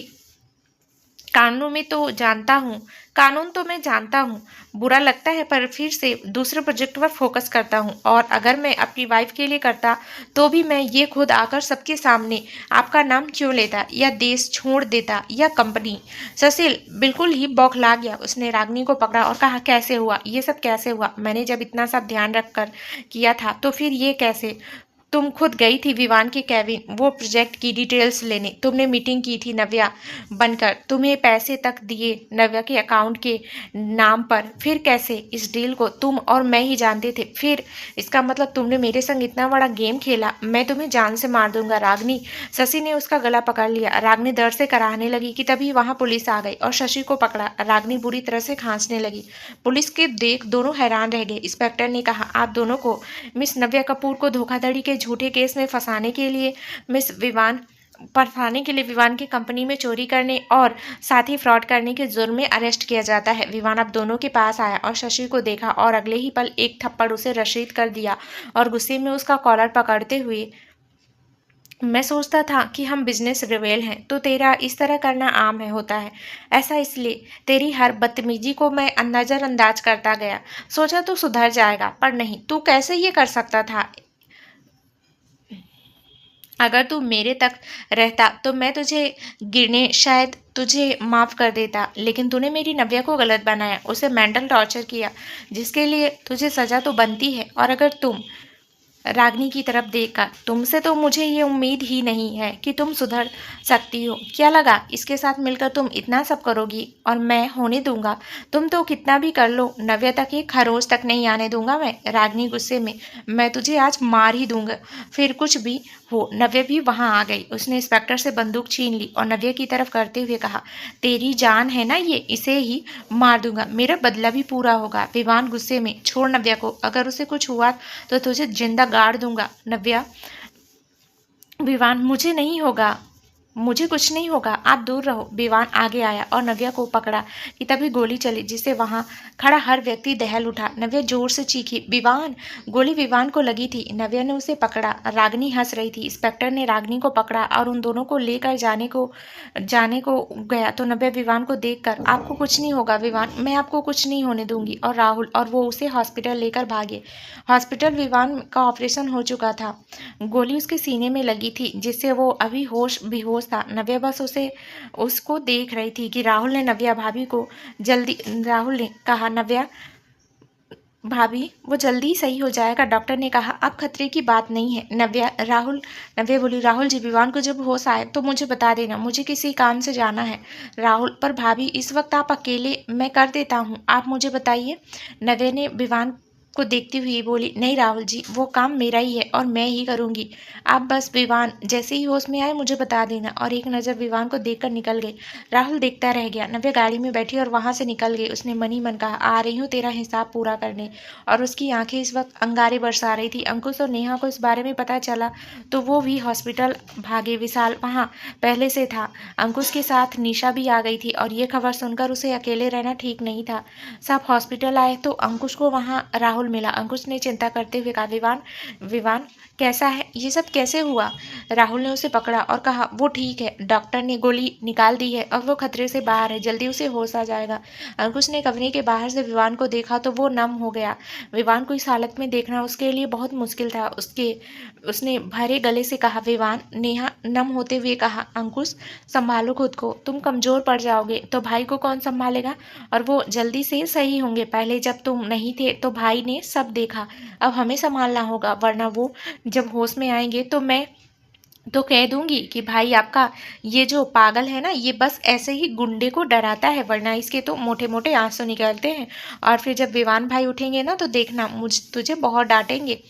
कानून में तो जानता हूँ, कानून तो मैं जानता हूँ। बुरा लगता है, पर फिर से दूसरे प्रोजेक्ट पर फोकस करता हूँ, और अगर मैं अपनी वाइफ के लिए करता तो भी मैं ये खुद आकर सबके सामने आपका नाम क्यों लेता, या देश छोड़ देता, या कंपनी। ससील बिल्कुल ही बौखला गया। उसने रागिनी को पकड़ा और कहा, कैसे हुआ ये सब, कैसे हुआ? मैंने जब इतना सब ध्यान रख कर किया था तो फिर ये कैसे? तुम खुद गई थी विवान के कैबिन वो प्रोजेक्ट की डिटेल्स लेने। तुमने मीटिंग की थी नव्या बनकर, तुम्हें पैसे तक दिए नव्या के अकाउंट के नाम पर। फिर कैसे? इस डील को तुम और मैं ही जानते थे। फिर इसका मतलब तुमने मेरे संग इतना बड़ा गेम खेला। मैं तुम्हें जान से मार दूंगा रागिनी। शशि ने उसका गला पकड़ लिया। रागिनी दर्द से कराहने लगी कि तभी वहां पुलिस आ गई और शशि को पकड़ा। रागिनी बुरी तरह से खांसने लगी। पुलिस के देख दोनों हैरान रह गए। इंस्पेक्टर ने कहा, आप दोनों को मिस नव्या कपूर को धोखाधड़ी के झूठे केस में फंसाने के लिए विवान की कंपनी में चोरी करने और साथ ही फ्रॉड करने के जुर्म में अरेस्ट किया जाता है। विवान अब दोनों के पास आया और शशि को देखा और अगले ही पल एक थप्पड़ उसे रशीद कर दिया और गुस्से में उसका कॉलर पकड़ते हुए मैं सोचता था कि हम बिजनेस रिवेल हैं, तो तेरा इस तरह करना आम है होता है। ऐसा इसलिए तेरी हर बदतमीजी को मैं नज़रअंदाज करता गया। सोचा तू सुधर जाएगा, पर नहीं, तू कैसे ये कर सकता था? अगर तू मेरे तक रहता तो मैं तुझे गिने शायद तुझे माफ़ कर देता, लेकिन तूने मेरी नव्या को गलत बनाया, उसे मेंटल टॉर्चर किया, जिसके लिए तुझे सज़ा तो बनती है। और अगर तुम रागनी की तरफ देखा, तुमसे तो मुझे ये उम्मीद ही नहीं है कि तुम सुधर सकती हो। क्या लगा इसके साथ मिलकर तुम इतना सब करोगी और मैं होने दूंगा? तुम तो कितना भी कर लो, नव्या तक एक खरोच तक नहीं आने दूंगा मैं। रागनी गुस्से में, मैं तुझे आज मार ही दूंगा, फिर कुछ भी हो। नव्या भी वहां आ गई। उसने इंस्पेक्टर से बंदूक छीन ली और नव्या की तरफ करते हुए कहा, तेरी जान है ना ये, इसे ही मार दूंगा, मेरा बदला भी पूरा होगा। विवान गुस्से में, छोड़ नव्या को, अगर उसे कुछ हुआ तो तुझे जिंदा गाड़ दूंगा। नव्या, विवान, मुझे नहीं होगा, मुझे कुछ नहीं होगा, आप दूर रहो। विवान आगे आया और नव्या को पकड़ा कि तभी गोली चली, जिससे वहां खड़ा हर व्यक्ति दहल उठा। नव्या जोर से चीखी, विवान! गोली विवान को लगी थी। नव्या ने उसे पकड़ा। रागनी हंस रही थी। इंस्पेक्टर ने रागनी को पकड़ा और उन दोनों को लेकर जाने को गया तो नव्या विवान को देखकर, आपको कुछ नहीं होगा विवान, मैं आपको कुछ नहीं होने दूंगी। और राहुल और वो उसे हॉस्पिटल लेकर भागे। हॉस्पिटल, विवान का ऑपरेशन हो चुका था। गोली उसके सीने में लगी थी, जिससे वो अभी बेहोश था। नव्या बस उसे उसको देख रही थी कि राहुल ने नव्या भाभी को जल्दी राहुल ने कहा, नव्या भाभी, वो जल्दी सही हो जाएगा, डॉक्टर ने कहा। अब खतरे की बात नहीं है। नव्या बोली, राहुल जी, विवान को जब होश आए तो मुझे बता देना, मुझे किसी काम से जाना है। राहुल, पर भाभी, इस वक्त आप अकेले, मैं कर देता हूँ, आप मुझे बताइए। नव्या ने विवान को देखती हुई बोली, नहीं राहुल जी, वो काम मेरा ही है और मैं ही करूँगी। आप बस विवान जैसे ही होश में आए मुझे बता देना। और एक नज़र विवान को देखकर निकल गई। राहुल देखता रह गया। नव्या गाड़ी में बैठी और वहां से निकल गई। उसने मन ही मन कहा, आ रही हूँ तेरा हिसाब पूरा करने। और उसकी आंखें इस वक्त अंगारे बरसा रही थी। अंकुश और नेहा को इस बारे में पता चला तो वो भी हॉस्पिटल भागे। विशाल वहाँ पहले से था। अंकुश के साथ निशा भी आ गई थी और ये खबर सुनकर उसे अकेले रहना ठीक नहीं था। सब हॉस्पिटल आए तो अंकुश को वहाँ राहुल मिला। अंकुश ने चिंता करते हुए कहा, विवान, विवान कैसा है, ये सब कैसे हुआ? राहुल ने उसे पकड़ा और कहा, वो ठीक है, डॉक्टर ने गोली निकाल दी है और वो खतरे से बाहर है, जल्दी उसे होश आ जाएगा। अंकुश ने कमरे के बाहर से विवान को देखा तो वो नम हो गया। विवान को इस हालत में देखना उसके लिए बहुत मुश्किल था। उसने भरे गले से कहा, विवान। नेहा नम होते हुए कहा, अंकुश, संभालो खुद को, तुम कमजोर पड़ जाओगे तो भाई को कौन संभालेगा? और वो जल्दी से सही होंगे। पहले जब तुम नहीं थे तो भाई ने सब देखा, अब हमें संभालना होगा, वरना वो जब होश में आएंगे तो मैं तो कह दूंगी कि भाई आपका ये जो पागल है ना, ये बस ऐसे ही गुंडे को डराता है, वरना इसके तो मोटे मोटे आंसू निकलते हैं। और फिर जब विवान भाई उठेंगे ना तो देखना, मुझ तुझे बहुत डांटेंगे।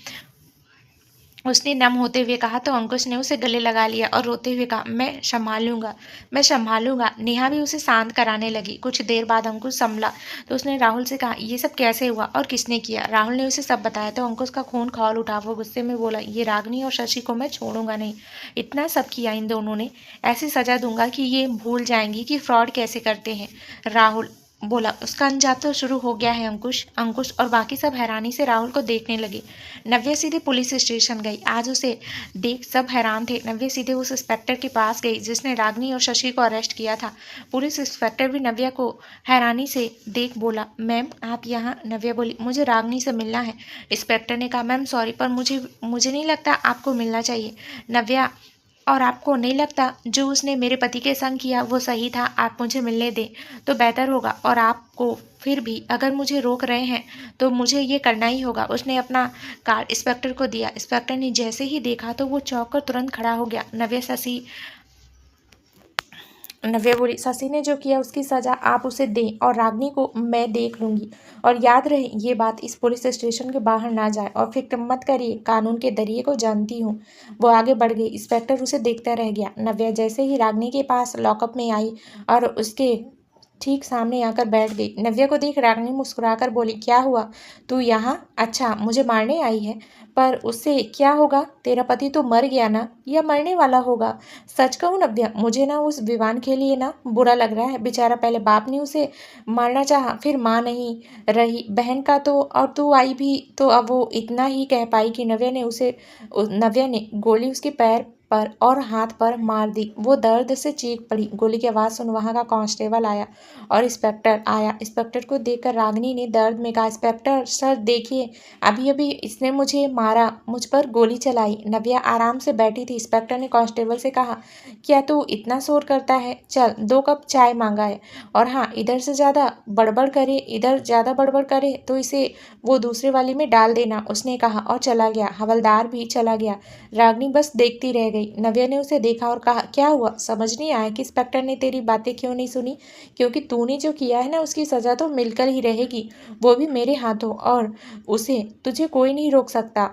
उसने नम होते हुए कहा तो अंकुश ने उसे गले लगा लिया और रोते हुए कहा, मैं संभालूंगा, मैं संभालूंगा। नेहा भी उसे शांत कराने लगी। कुछ देर बाद अंकुश संभला तो उसने राहुल से कहा, ये सब कैसे हुआ और किसने किया? राहुल ने उसे सब बताया तो अंकुश का खून खौल उठा। वो गुस्से में बोला, ये रागनी और शशि को मैं छोड़ूंगा नहीं। इतना सब किया इन दोनों ने, ऐसी सजा दूंगा कि ये भूल जाएंगी कि फ्रॉड कैसे करते हैं। राहुल बोला, उसका अंजाम तो शुरू हो गया है अंकुश। अंकुश और बाकी सब हैरानी से राहुल को देखने लगे। नव्या सीधे पुलिस स्टेशन गई। आज उसे देख सब हैरान थे। नव्या सीधे उस इंस्पेक्टर के पास गई जिसने रागनी और शशि को अरेस्ट किया था। पुलिस इंस्पेक्टर भी नव्या को हैरानी से देख बोला, मैम आप यहाँ? नव्या बोली, मुझे रागनी से मिलना है। इंस्पेक्टर ने कहा, मैम सॉरी, पर मुझे मुझे नहीं लगता आपको मिलना चाहिए। नव्या, और आपको नहीं लगता जो उसने मेरे पति के संग किया वो सही था? आप मुझे मिलने दें तो बेहतर होगा। और आपको फिर भी अगर मुझे रोक रहे हैं तो मुझे ये करना ही होगा। उसने अपना कार्ड इंस्पेक्टर को दिया। इंस्पेक्टर ने जैसे ही देखा तो वो चौंक कर तुरंत खड़ा हो गया। नव्या बोली, शशि ने जो किया उसकी सजा आप उसे दें और रागनी को मैं देख लूंगी। और याद रहे ये बात इस पुलिस स्टेशन के बाहर ना जाए। और फिक्र मत करिए, कानून के दरिये को जानती हूँ। वो आगे बढ़ गई। इंस्पेक्टर उसे देखता रह गया। नव्या जैसे ही रागनी के पास लॉकअप में आई और उसके ठीक सामने आकर बैठ गई। नव्या को देख रागनी मुस्कुराकर बोली, क्या हुआ, तू यहाँ? अच्छा, मुझे मारने आई है? पर उससे क्या होगा, तेरा पति तो मर गया ना, या मरने वाला होगा। सच कहूँ नव्या, मुझे ना उस विवान के लिए ना बुरा लग रहा है। बेचारा पहले बाप ने उसे मारना चाहा, फिर माँ नहीं रही, बहन का तो, और तू आई भी तो अब वो इतना ही कह पाई कि नव्या ने गोली उसके पैर पर और हाथ पर मार दी। वो दर्द से चीख पड़ी। गोली की आवाज़ सुन वहाँ का कांस्टेबल आया और इंस्पेक्टर आया। इंस्पेक्टर को देखकर रागिनी ने दर्द में कहा, इंस्पेक्टर सर देखिए, अभी अभी इसने मुझे मारा, मुझ पर गोली चलाई। नव्या आराम से बैठी थी। इंस्पेक्टर ने कांस्टेबल से कहा, क्या तू इतना शोर करता है? चल 2 कप चाय मांगा है, और हाँ इधर ज़्यादा बड़बड़ करे तो इसे वो दूसरे वाली में डाल देना, उसने कहा और चला गया। हवलदार भी चला गया। रागिनी बस देखती रह गई। नव्या ने उसे देखा और कहा, क्या हुआ? समझ नहीं आया कि इंस्पेक्टर ने तेरी बातें क्यों नहीं सुनी? क्योंकि तूने जो किया है ना, उसकी सज़ा तो मिलकर ही रहेगी, वो भी मेरे हाथों, और उसे तुझे कोई नहीं रोक सकता।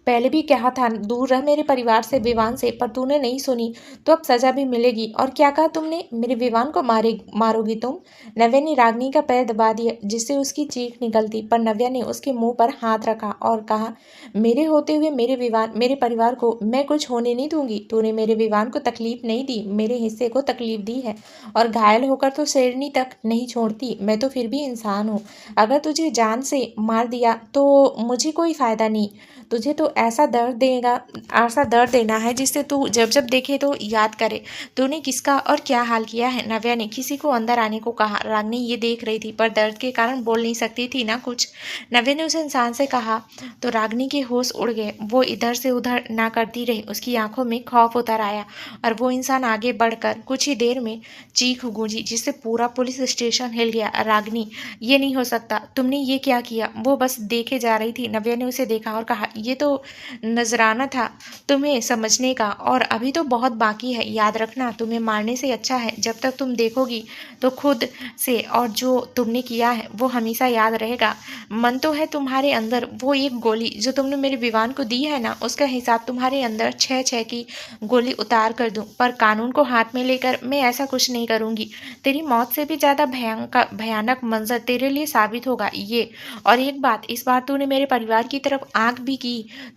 पहले भी कहा था दूर रह मेरे परिवार से, विवान से, पर तूने नहीं सुनी, तो अब सजा भी मिलेगी। और क्या कहा तुमने? मेरे विवान को मारोगी तुम? नव्या ने रागिनी का पैर दबा दिया जिससे उसकी चीख निकलती, पर नव्या ने उसके मुंह पर हाथ रखा और कहा, मेरे होते हुए मेरे परिवार को मैं कुछ होने नहीं दूंगी। तूने मेरे विवान को तकलीफ नहीं दी, मेरे हिस्से को तकलीफ दी है, और घायल होकर तो शेरनी तक नहीं छोड़ती। मैं तो फिर भी इंसान हूँ। अगर तुझे जान से मार दिया तो मुझे कोई फायदा नहीं। तुझे तो ऐसा दर्द देना है जिससे तू जब जब देखे तो याद करे तूने किसका और क्या हाल किया है। नव्या ने किसी को अंदर आने को कहा। रागिनी ये देख रही थी, पर दर्द के कारण बोल नहीं सकती थी ना कुछ। नव्या ने उस इंसान से कहा तो रागिनी के होश उड़ गए। वो इधर से उधर ना करती रही। उसकी आंखों में खौफ उतर आया, और वो इंसान आगे बढ़कर कुछ ही देर में चीख गूंजी जिससे पूरा पुलिस स्टेशन हिल गया। रागिनी, ये नहीं हो सकता, तुमने ये क्या किया? वो बस देखे जा रही थी। नव्या ने उसे देखा और कहा, ये तो नजराना था तुम्हें समझने का, और अभी तो बहुत बाकी है। याद रखना, तुम्हें मारने से अच्छा है जब तक तुम देखोगी तो खुद से, और जो तुमने किया है वो हमेशा याद रहेगा। मन तो है तुम्हारे अंदर, वो एक गोली जो तुमने मेरे विवान को दी है ना, उसका हिसाब तुम्हारे अंदर 6-6 की गोली उतार कर दूं, पर कानून को हाथ में लेकर मैं ऐसा कुछ नहीं करूंगी। तेरी मौत से भी ज़्यादा भयानक मंजर तेरे लिए साबित होगा ये। और एक बात, इस बार तूने मेरे परिवार की तरफ आंख भी की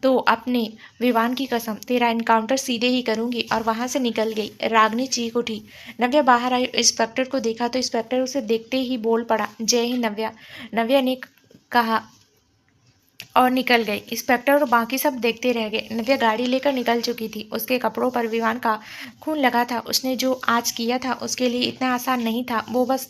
तो अपने विवान की कसम, तेरा एनकाउंटर सीधे ही करूंगी। और वहां से निकल गई। रागिनी चीख उठी। नव्या बाहर आई। इंस्पेक्टर को देखा तो इंस्पेक्टर उसे देखते ही बोल पड़ा, जय हिंद नव्या। नव्या ने कहा और निकल गई। इंस्पेक्टर और बाकी सब देखते रह गए। नव्या गाड़ी लेकर निकल चुकी थी। उसके कपड़ों पर विवान का खून लगा था। उसने जो आज किया था उसके लिए इतना आसान नहीं था। वो बस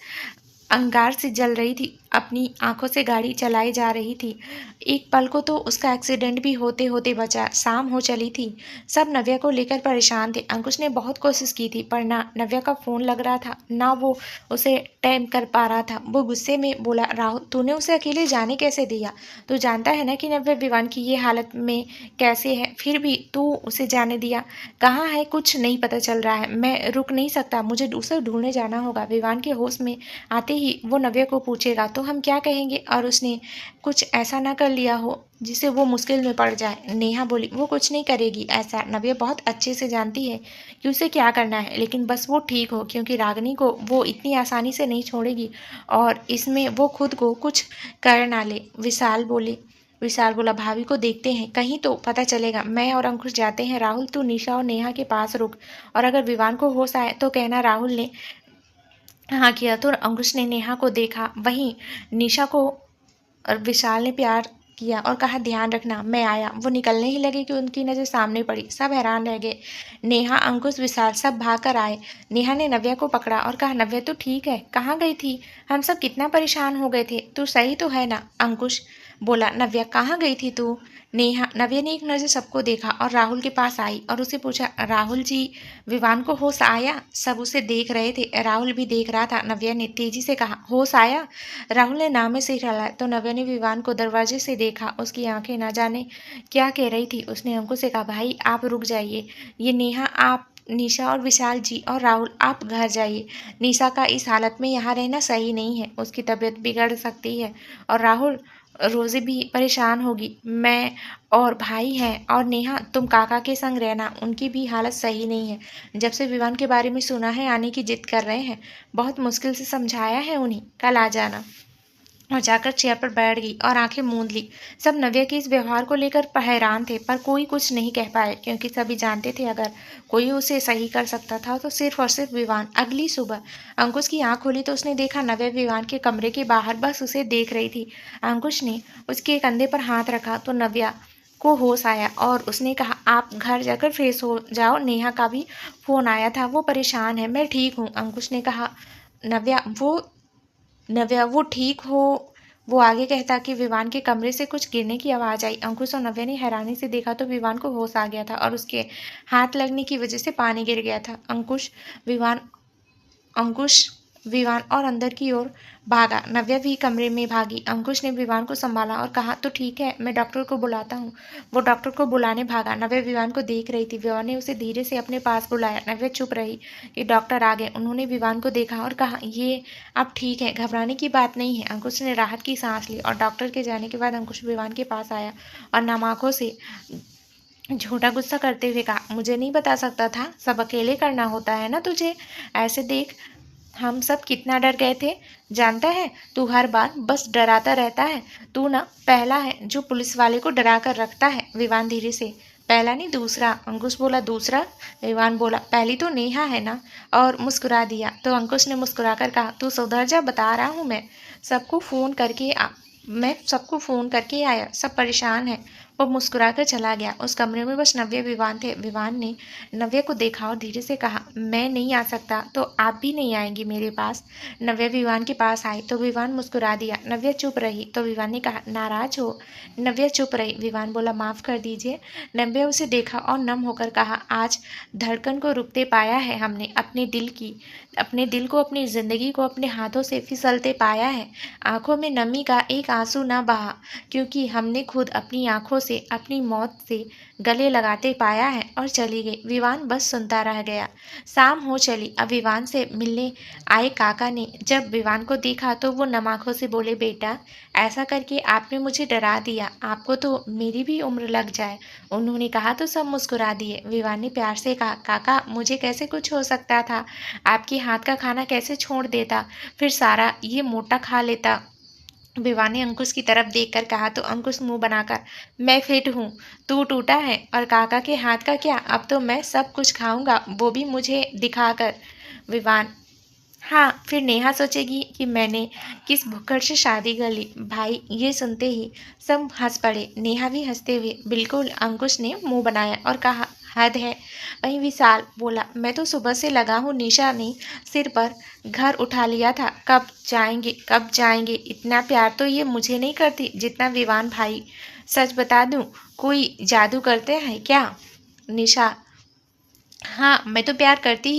अंगार से जल रही थी, अपनी आंखों से गाड़ी चलाई जा रही थी। एक पल को तो उसका एक्सीडेंट भी होते होते बचा। शाम हो चली थी। सब नव्या को लेकर परेशान थे। अंकुश ने बहुत कोशिश की थी, पर ना नव्या का फ़ोन लग रहा था, ना वो उसे टाइम कर पा रहा था। वो गुस्से में बोला, राहुल तूने उसे अकेले जाने कैसे दिया? तू जानता है ना कि नव्या विवान की ये हालत में कैसे है, फिर भी तू उसे जाने दिया। कहाँ है कुछ नहीं पता चल रहा है। मैं रुक नहीं सकता, मुझे उसे ढूंढने जाना होगा। विवान के होश में आते ही वो नव्या को पूछेगा तो हम क्या कहेंगे, और उसने कुछ ऐसा ना कर लिया हो जिससे वो मुश्किल में पड़ जाए। नेहा बोली, वो कुछ नहीं करेगी ऐसा। नव्या बहुत अच्छे से जानती है कि उसे क्या करना है, लेकिन बस वो ठीक हो, क्योंकि रागिनी को वो इतनी आसानी से नहीं छोड़ेगी, और इसमें वो खुद को कुछ कर ना ले। विशाल बोला, भाभी को देखते हैं, कहीं तो पता चलेगा। मैं और अंकुश जाते हैं। राहुल तू निशा और नेहा के पास रुक, और अगर विवान को होश आए तो कहना राहुल ने हाँ किया। तो अंकुश ने नेहा को देखा, वहीं निशा को और विशाल ने प्यार किया और कहा, ध्यान रखना, मैं आया। वो निकलने ही लगे कि उनकी नज़र सामने पड़ी। सब हैरान रह गए। नेहा, अंकुश, विशाल सब भाग कर आए। नेहा ने नव्या को पकड़ा और कहा, नव्या तो ठीक है, कहाँ गई थी? हम सब कितना परेशान हो गए थे। तू सही तो है ना? अंकुश बोला, नव्या कहाँ गई थी तू? नव्या ने एक नज़र सबको देखा और राहुल के पास आई और उसे पूछा, राहुल जी, विवान को होश आया? सब उसे देख रहे थे। राहुल भी देख रहा था। नव्या ने तेजी से कहा, होश आया? राहुल ने नाम में सिर हिलाया तो नव्या ने विवान को दरवाजे से देखा। उसकी आंखें ना जाने क्या कह रही थी। उसने अंकुश से कहा, भाई आप रुक जाइए। ये नेहा, आप, निशा और विशाल जी और राहुल आप घर जाइए। निशा का इस हालत में यहाँ रहना सही नहीं है, उसकी तबीयत बिगड़ सकती है। और राहुल, रोज़ी भी परेशान होगी। मैं और भाई हैं, और नेहा तुम काका के संग रहना, उनकी भी हालत सही नहीं है। जब से विवान के बारे में सुना है आने की जिद कर रहे हैं। बहुत मुश्किल से समझाया है उन्हें, कल आ जाना। और जाकर चेयर पर बैठ गई और आंखें मूंद ली। सब नव्या के इस व्यवहार को लेकर हैरान थे, पर कोई कुछ नहीं कह पाए, क्योंकि सभी जानते थे अगर कोई उसे सही कर सकता था तो सिर्फ और सिर्फ विवान। अगली सुबह अंकुश की आंख खुली तो उसने देखा नव्या विवान के कमरे के बाहर बस उसे देख रही थी। अंकुश ने उसके कंधे पर हाथ रखा तो नव्या को होश आया और उसने कहा, आप घर जाकर फ्रेश हो जाओ, नेहा का भी फ़ोन आया था, वो परेशान है, मैं ठीक हूँ। अंकुश ने कहा, नव्या वो ठीक हो। वो आगे कहता कि विवान के कमरे से कुछ गिरने की आवाज़ आई। अंकुश और नव्या ने हैरानी से देखा तो विवान को होश आ गया था और उसके हाथ लगने की वजह से पानी गिर गया था। विवान अंकुश विवान और अंदर की ओर भागा। नव्या भी कमरे में भागी। अंकुश ने विवान को संभाला और कहा, तो ठीक है, मैं डॉक्टर को बुलाता हूँ। वो डॉक्टर को बुलाने भागा। नव्या विवान को देख रही थी। विवान ने उसे धीरे से अपने पास बुलाया। नव्या चुप रही कि डॉक्टर आ गए। उन्होंने विवान को देखा और कहा, ये अब ठीक है, घबराने की बात नहीं है। अंकुश ने राहत की सांस ली और डॉक्टर के जाने के बाद अंकुश विवान के पास आया और नम आंखों से झूठा गुस्सा करते हुए कहा, मुझे नहीं बता सकता था, सब अकेले करना होता है ना तुझे। ऐसे देख, हम सब कितना डर गए थे, जानता है, तू हर बार बस डराता रहता है। तू ना पहला है जो पुलिस वाले को डरा कर रखता है। विवान धीरे से, पहला नहीं दूसरा। अंकुश बोला, दूसरा? विवान बोला, पहली तो नेहा है ना। और मुस्कुरा दिया। तो अंकुश ने मुस्कुराकर कहा, तू सुधर जा, बता रहा हूँ सबको फ़ोन करके मैं सबको फ़ोन करके आया, सब परेशान है। वो मुस्कुराकर चला गया। उस कमरे में बस नव्या विवान थे। विवान ने नव्या को देखा और धीरे से कहा, मैं नहीं आ सकता तो आप भी नहीं आएंगी मेरे पास। नव्या विवान के पास आई तो विवान मुस्कुरा दिया। नव्या चुप रही तो विवान ने कहा, नाराज हो? नव्या चुप रही। विवान बोला, माफ़ कर दीजिए। नव्या उसे देखा और नम होकर कहा, आज धड़कन को रुकते पाया है हमने, अपने दिल को, अपनी ज़िंदगी को अपने हाथों से फिसलते पाया है। आंखों में नमी का एक आंसू न बहा, क्योंकि हमने खुद अपनी आंखों से अपनी मौत से गले लगाते पाया है। और चली गई। विवान बस सुनता रह गया। शाम हो चली। अब विवान से मिलने आए काका ने जब विवान को देखा तो वो नम आंखों से बोले, बेटा, ऐसा करके आपने मुझे डरा दिया, आपको तो मेरी भी उम्र लग जाए। उन्होंने कहा तो सब मुस्कुरा दिए। विवान ने प्यार से कहा, काका, मुझे कैसे कुछ हो सकता था, आपके हाथ का खाना कैसे छोड़ देता, फिर सारा ये मोटा खा लेता। विवान ने अंकुश की तरफ देखकर कहा तो अंकुश मुंह बनाकर, मैं फिट हूँ, तू टूटा है, और काका के हाथ का क्या, अब तो मैं सब कुछ खाऊंगा, वो भी मुझे दिखाकर। विवान, हाँ, फिर नेहा सोचेगी कि मैंने किस भुक्कड़ से शादी कर ली। भाई, ये सुनते ही सब हंस पड़े। नेहा भी हंसते हुए, बिल्कुल, अंकुश ने मुंह बनाया और कहा, हद है। वहीं विशाल बोला, मैं तो सुबह से लगा हूँ, निशा ने सिर पर घर उठा लिया था, कब जाएंगे कब जाएंगे। इतना प्यार तो ये मुझे नहीं करती जितना विवान भाई। सच बता दूं, कोई जादू करते हैं क्या? निशा, हाँ, मैं तो प्यार करती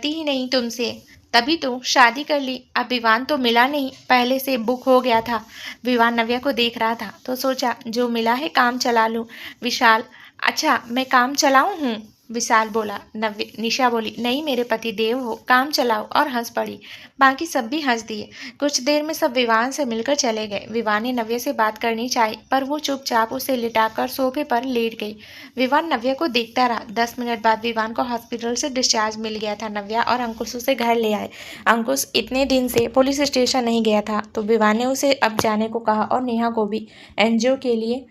ही नहीं तुमसे, तभी तो शादी कर ली। अब विवान तो मिला नहीं, पहले से बुक हो गया था। विवान नव्या को देख रहा था तो सोचा, जो मिला है काम चला लूं। विशाल, अच्छा, मैं काम चलाऊं हूँ? विशाल बोला। निशा बोली, नहीं, मेरे पति देव हो, काम चलाओ, और हंस पड़ी। बाकी सब भी हंस दिए। कुछ देर में सब विवान से मिलकर चले गए। विवान ने नव्या से बात करनी चाहिए, पर वो चुपचाप उसे लिटाकर सोफे पर लेट गई। विवान नव्या को देखता रहा। 10 मिनट बाद विवान को हॉस्पिटल से डिस्चार्ज मिल गया था। नव्या और अंकुश उसे घर ले आए। अंकुश इतने दिन से पुलिस स्टेशन नहीं गया था तो विवान ने उसे अब जाने को कहा और नेहा को भी एनजीओ के लिए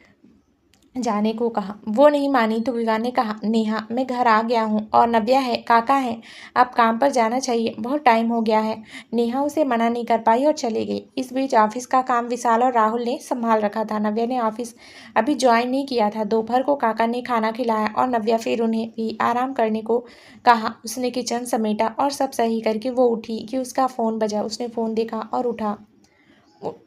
जाने को कहा। वो नहीं मानी तो विवान ने कहा, नेहा, मैं घर आ गया हूँ और नव्या है, काका है, अब काम पर जाना चाहिए, बहुत टाइम हो गया है। नेहा उसे मना नहीं कर पाई और चली गई। इस बीच ऑफिस का काम विशाल और राहुल ने संभाल रखा था। नव्या ने ऑफिस अभी ज्वाइन नहीं किया था। दोपहर को काका ने खाना खिलाया और नव्या फिर उन्हें भी आराम करने को कहा। उसने किचन समेटा और सब सही करके वो उठी कि उसका फ़ोन बजा। उसने फ़ोन देखा और उठा।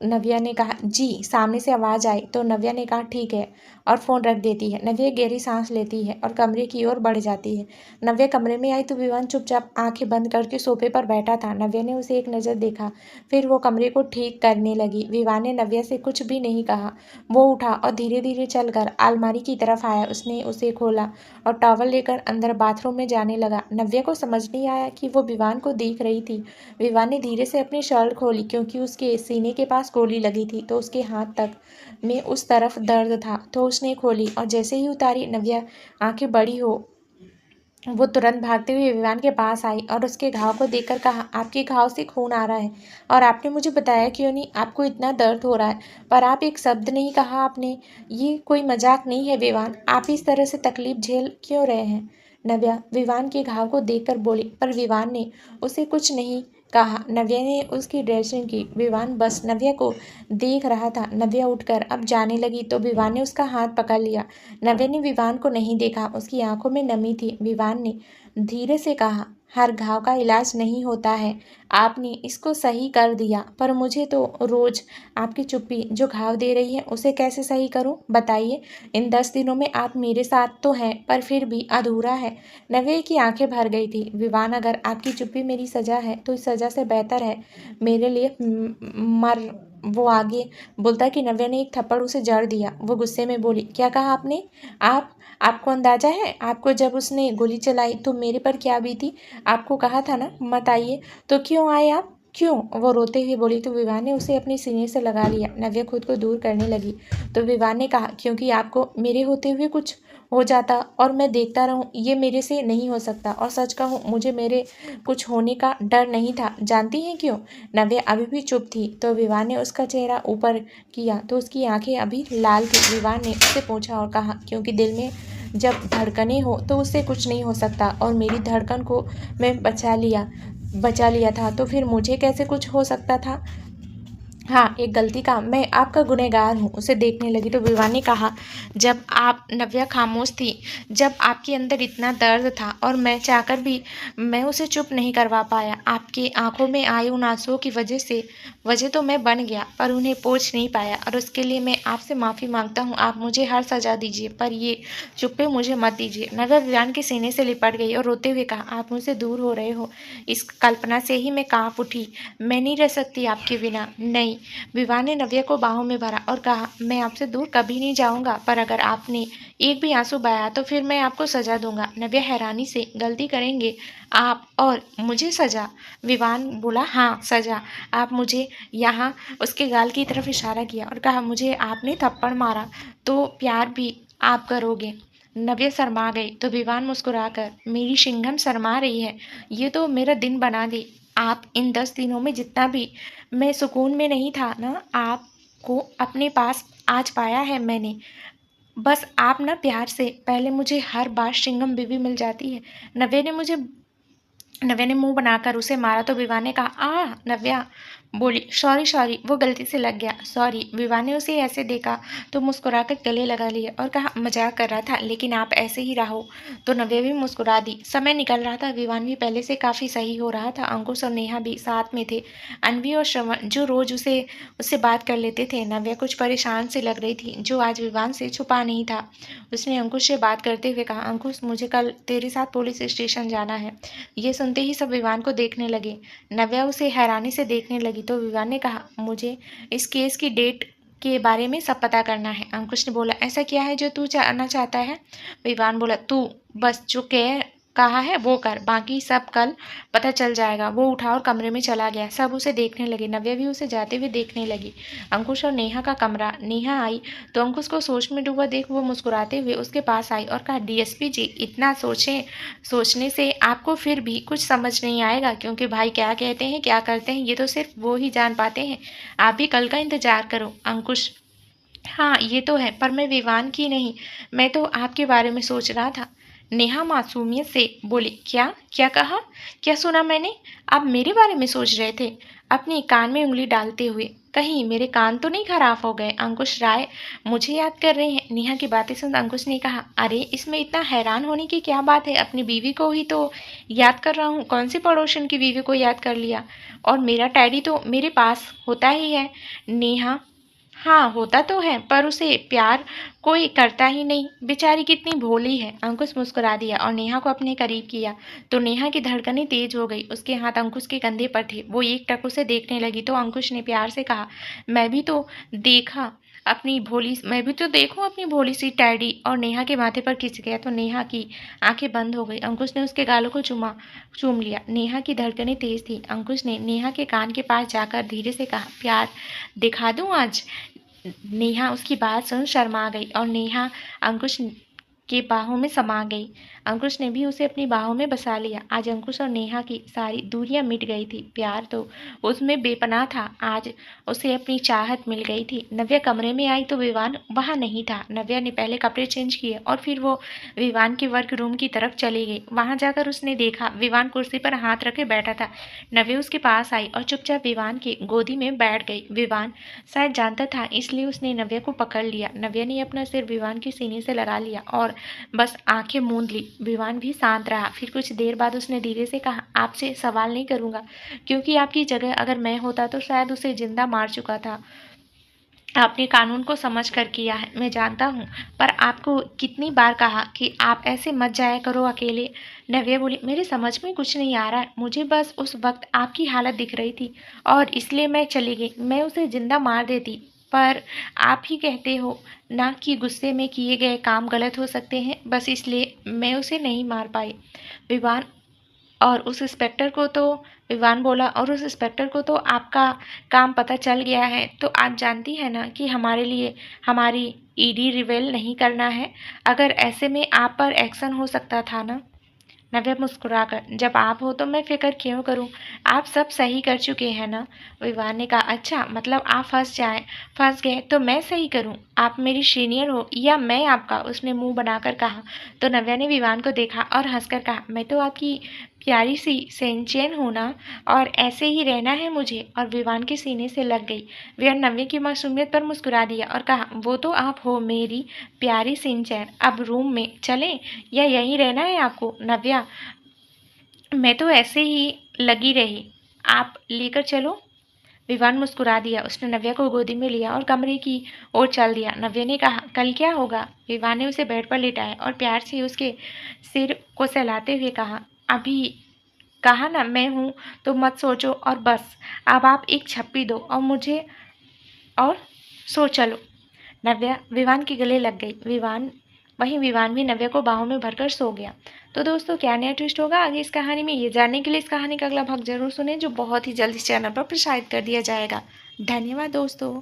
नव्या ने कहा, जी। सामने से आवाज़ आई तो नव्या ने कहा, ठीक है, और फ़ोन रख देती है। नव्या गहरी सांस लेती है और कमरे की ओर बढ़ जाती है। नव्या कमरे में आई तो विवान चुपचाप आंखें बंद करके सोफे पर बैठा था। नव्या ने उसे एक नज़र देखा, फिर वो कमरे को ठीक करने लगी। विवान ने नव्या से कुछ भी नहीं कहा। वो उठा और धीरे धीरे चलकर अलमारी की तरफ आया। उसने उसे खोला और टॉवल लेकर अंदर बाथरूम में जाने लगा। नव्या को समझ नहीं आया कि वो विवान को देख रही थी। विवान ने धीरे से अपनी शर्ट खोली, क्योंकि उसके सीने के पास गोली लगी थी तो उसके हाथ तक में उस तरफ दर्द था, तो उसने खोली और जैसे ही उतारी, नव्या आंखें बड़ी हो वो तुरंत भागते हुए विवान के पास आई और उसके घाव को देखकर कहा, आपके घाव से खून आ रहा है और आपने मुझे बताया क्यों नहीं? आपको इतना दर्द हो रहा है पर आप एक शब्द नहीं कहा आपने। ये कोई मजाक नहीं है विवान, आप इस तरह से तकलीफ झेल क्यों रहे हैं? नव्या विवान के घाव को देखकर बोली, पर विवान ने उसे कुछ नहीं कहा। नव्या ने उसकी ड्रेसिंग की। विवान बस नव्या को देख रहा था। नव्या उठकर अब जाने लगी तो विवान ने उसका हाथ पकड़ लिया। नव्या ने विवान को नहीं देखा। उसकी आंखों में नमी थी। विवान ने धीरे से कहा, हर घाव का इलाज नहीं होता है। आपने इसको सही कर दिया, पर मुझे तो रोज आपकी चुप्पी जो घाव दे रही है उसे कैसे सही करूं, बताइए। इन 10 दिनों में आप मेरे साथ तो हैं, पर फिर भी अधूरा है। नव्या की आंखें भर गई थी। विवान, अगर आपकी चुप्पी मेरी सजा है तो इस सजा से बेहतर है मेरे लिए मर। वो आगे बोलता कि नव्या ने एक थप्पड़ उसे जड़ दिया। वो गुस्से में बोली, क्या कहा आपने? आपको अंदाजा है आपको जब उसने गोली चलाई तो मेरे पर क्या बीती? आपको कहा था ना मत आइए, तो क्यों आए आप? क्यों? वो रोते हुए बोली। तो विवान ने उसे अपने सीने से लगा लिया। नव्या खुद को दूर करने लगी तो विवान ने कहा, क्योंकि आपको मेरे होते हुए कुछ हो जाता और मैं देखता रहूं, ये मेरे से नहीं हो सकता। और सच कहूं, मुझे मेरे कुछ होने का डर नहीं था। जानती हैं क्यों? नव्या अभी भी चुप थी। तो विवान ने उसका चेहरा ऊपर किया तो उसकी आंखें अभी लाल थी। विवान ने उससे पूछा और कहा, क्योंकि दिल में जब धड़कने हो तो उससे कुछ नहीं हो सकता, और मेरी धड़कन को मैं बचा लिया था, तो फिर मुझे कैसे कुछ हो सकता था? हाँ, एक गलती का मैं आपका गुनहगार हूँ। उसे देखने लगी तो विवान ने कहा, जब आप नव्या खामोश थी, जब आपके अंदर इतना दर्द था और मैं चाहकर भी मैं उसे चुप नहीं करवा पाया। आपकी आंखों में आए उन आंसुओं की वजह तो मैं बन गया, पर उन्हें पोंछ नहीं पाया, और उसके लिए मैं आपसे माफ़ी मांगता हूँ। आप मुझे हर सजा दीजिए, पर ये चुप्पे मुझे मत दीजिए। नव्या विवान के सीने से लिपट गई और रोते हुए कहा, आप मुझसे दूर हो रहे हो, इस कल्पना से ही मैं कांप उठी। मैं नहीं रह सकती आपके बिना, नहीं। विवान ने नव्या को बाहों में भरा और कहा, मैं आपसे दूर कभी नहीं जाऊंगा, पर अगर आपने एक भी आंसू बहाया तो फिर मैं आपको सजा दूंगा। नव्या हैरानी से, गलती करेंगे आप और मुझे सजा? विवान बोला, हाँ सजा। आप मुझे यहाँ, उसके गाल की तरफ इशारा किया और कहा, मुझे आपने थप्पड़ मारा तो प्यार भी आप करोगे? नव्या शर्मा गई तो विवान मुस्कुराकर, मेरी शिंघम शर्मा रही है, ये तो मेरा दिन बना दे। आप इन 10 दिनों में जितना भी मैं सुकून में नहीं था ना, आपको अपने पास आज पाया है मैंने। बस आप ना प्यार से, पहले मुझे हर बार शिंगम बीवी मिल जाती है। नव्या ने मुंह बनाकर उसे मारा तो विवान ने कहा, नव्या बोली, सॉरी सॉरी, वो गलती से लग गया, सॉरी। विवान ने उसे ऐसे देखा तो मुस्कुराकर गले लगा लिया और कहा, मजाक कर रहा था, लेकिन आप ऐसे ही रहो। तो नव्या भी मुस्कुरा दी। समय निकल रहा था। विवान भी पहले से काफ़ी सही हो रहा था। अंकुश और नेहा भी साथ में थे। अनवी और श्रवण जो रोज उससे बात कर लेते थे। नव्या कुछ परेशान सी लग रही थी, जो आज विवान से छुपा नहीं था। उसने अंकुश से बात करते हुए कहा, अंकुश मुझे कल तेरे साथ पुलिस स्टेशन जाना है। ये सुनते ही सब विवान को देखने लगे। नव्या उसे हैरानी से देखने लगी तो विवान ने कहा, मुझे इस केस की डेट के बारे में सब पता करना है। अंकुश ने बोला, ऐसा क्या है जो तू जानना चाहता है? विवान बोला, तू बस जो कहा है वो कर, बाकी सब कल पता चल जाएगा। वो उठा और कमरे में चला गया। सब उसे देखने लगे। नव्या भी उसे जाते हुए देखने लगी। अंकुश और नेहा का कमरा। नेहा आई तो अंकुश को सोच में डूबा देख वो मुस्कुराते हुए उसके पास आई और कहा, डीएसपी जी, इतना सोचने से आपको फिर भी कुछ समझ नहीं आएगा, क्योंकि भाई क्या कहते हैं क्या करते हैं ये तो सिर्फ वो ही जान पाते हैं। आप भी कल का इंतजार करो। अंकुश, हाँ ये तो है, पर मैं विवान की नहीं, मैं तो आपके बारे में सोच रहा था। नेहा मासूमियत से बोली, क्या क्या कहा? क्या सुना मैंने? आप मेरे बारे में सोच रहे थे? अपने कान में उंगली डालते हुए, कहीं मेरे कान तो नहीं खराब हो गए? अंकुश राय मुझे याद कर रहे हैं? नेहा की बातें सुन अंकुश ने कहा, अरे इसमें इतना हैरान होने की क्या बात है? अपनी बीवी को ही तो याद कर रहा हूँ। कौन सी पड़ोसन की बीवी को याद कर लिया? और मेरा टैडी तो मेरे पास होता ही है। नेहा, हाँ होता तो है, पर उसे प्यार कोई करता ही नहीं। बेचारी कितनी भोली है। अंकुश मुस्कुरा दिया और नेहा को अपने करीब किया तो नेहा की धड़कनें तेज हो गई। उसके हाथ अंकुश के कंधे पर थे। वो एक टक उसे देखने लगी तो अंकुश ने प्यार से कहा, मैं भी तो देखूं अपनी भोली सी टैडी। और नेहा के माथे पर खिंच गया तो नेहा की आंखें बंद हो गई। अंकुश ने उसके गालों को चूम लिया। नेहा की धड़कनें तेज थी। अंकुश ने नेहा के कान के पास जाकर धीरे से कहा, प्यार दिखा दूं आज? नेहा उसकी बात सुन शर्मा गई और नेहा अंकुश के बाहों में समा गई। अंकुश ने भी उसे अपनी बाहों में बसा लिया। आज अंकुश और नेहा की सारी दूरियां मिट गई थी। प्यार तो उसमें बेपनाह था। आज उसे अपनी चाहत मिल गई थी। नव्या कमरे में आई तो विवान वहां नहीं था। नव्या ने पहले कपड़े चेंज किए और फिर वो विवान के वर्क रूम की तरफ चली गई। वहां जाकर उसने देखा विवान कुर्सी पर हाथ रखे बैठा था। नव्या उसके पास आई और चुपचाप विवान की गोदी में बैठ गई। विवान शायद जानता था, इसलिए उसने नव्या को पकड़ लिया। नव्या ने अपना सिर विवान के सीने से लगा लिया और बस आंखें मूंद ली। विवान भी शांत रहा। फिर कुछ देर बाद उसने धीरे से कहा, आपसे सवाल नहीं करूंगा, क्योंकि आपकी जगह अगर मैं होता तो शायद उसे जिंदा मार चुका था। आपने कानून को समझ कर किया है, मैं जानता हूँ, पर आपको कितनी बार कहा कि आप ऐसे मत जाया करो अकेले। नव्या बोली, मेरे समझ में कुछ नहीं आ रहा है। मुझे बस उस वक्त आपकी हालत दिख रही थी और इसलिए मैं चली गई। मैं उसे जिंदा मार देती, पर आप ही कहते हो ना कि गुस्से में किए गए काम गलत हो सकते हैं, बस इसलिए मैं उसे नहीं मार पाई। विवान और उस इंस्पेक्टर को तो विवान बोला, और उस इंस्पेक्टर को तो आपका काम पता चल गया है, तो आप जानती है ना कि हमारे लिए हमारी ईडी रिवेल नहीं करना है। अगर ऐसे में आप पर एक्शन हो सकता था ना। नव्या मुस्कुराकर, जब आप हो तो मैं फिक्र क्यों करूं, आप सब सही कर चुके हैं ना। विवान ने कहा, अच्छा मतलब आप फंस गए तो मैं सही करूं। आप मेरी सीनियर हो या मैं आपका, उसने मुंह बनाकर कहा। तो नव्या ने विवान को देखा और हंसकर कहा, मैं तो आपकी प्यारी सी सेंचेन हूं ना, और ऐसे ही रहना है मुझे। और विवान के सीने से लग गई। वह नव्या की मासूमियत पर मुस्कुरा दिया और कहा, वो तो आप हो मेरी प्यारी सिंचैन। अब रूम में चलें या यहीं रहना है आपको। नव्या, मैं तो ऐसे ही लगी रही, आप लेकर चलो। विवान मुस्कुरा दिया। उसने नव्या को गोदी में लिया और कमरे की ओर चल दिया। नव्या ने कहा, कल क्या होगा। विवान ने उसे बेड पर लिटाया और प्यार से उसके सिर को सहलाते हुए कहा, अभी कहा ना मैं हूं, तो मत सोचो और बस अब आप एक छप्पी दो और मुझे और सो चलो। नव्या विवान के गले लग गई। विवान भी नव्या को बाहों में भरकर सो गया। तो दोस्तों, क्या नया ट्विस्ट होगा आगे इस कहानी में, ये जानने के लिए इस कहानी का अगला भाग जरूर सुने, जो बहुत ही जल्द इस चैनल पर प्रसारित कर दिया जाएगा। धन्यवाद दोस्तों।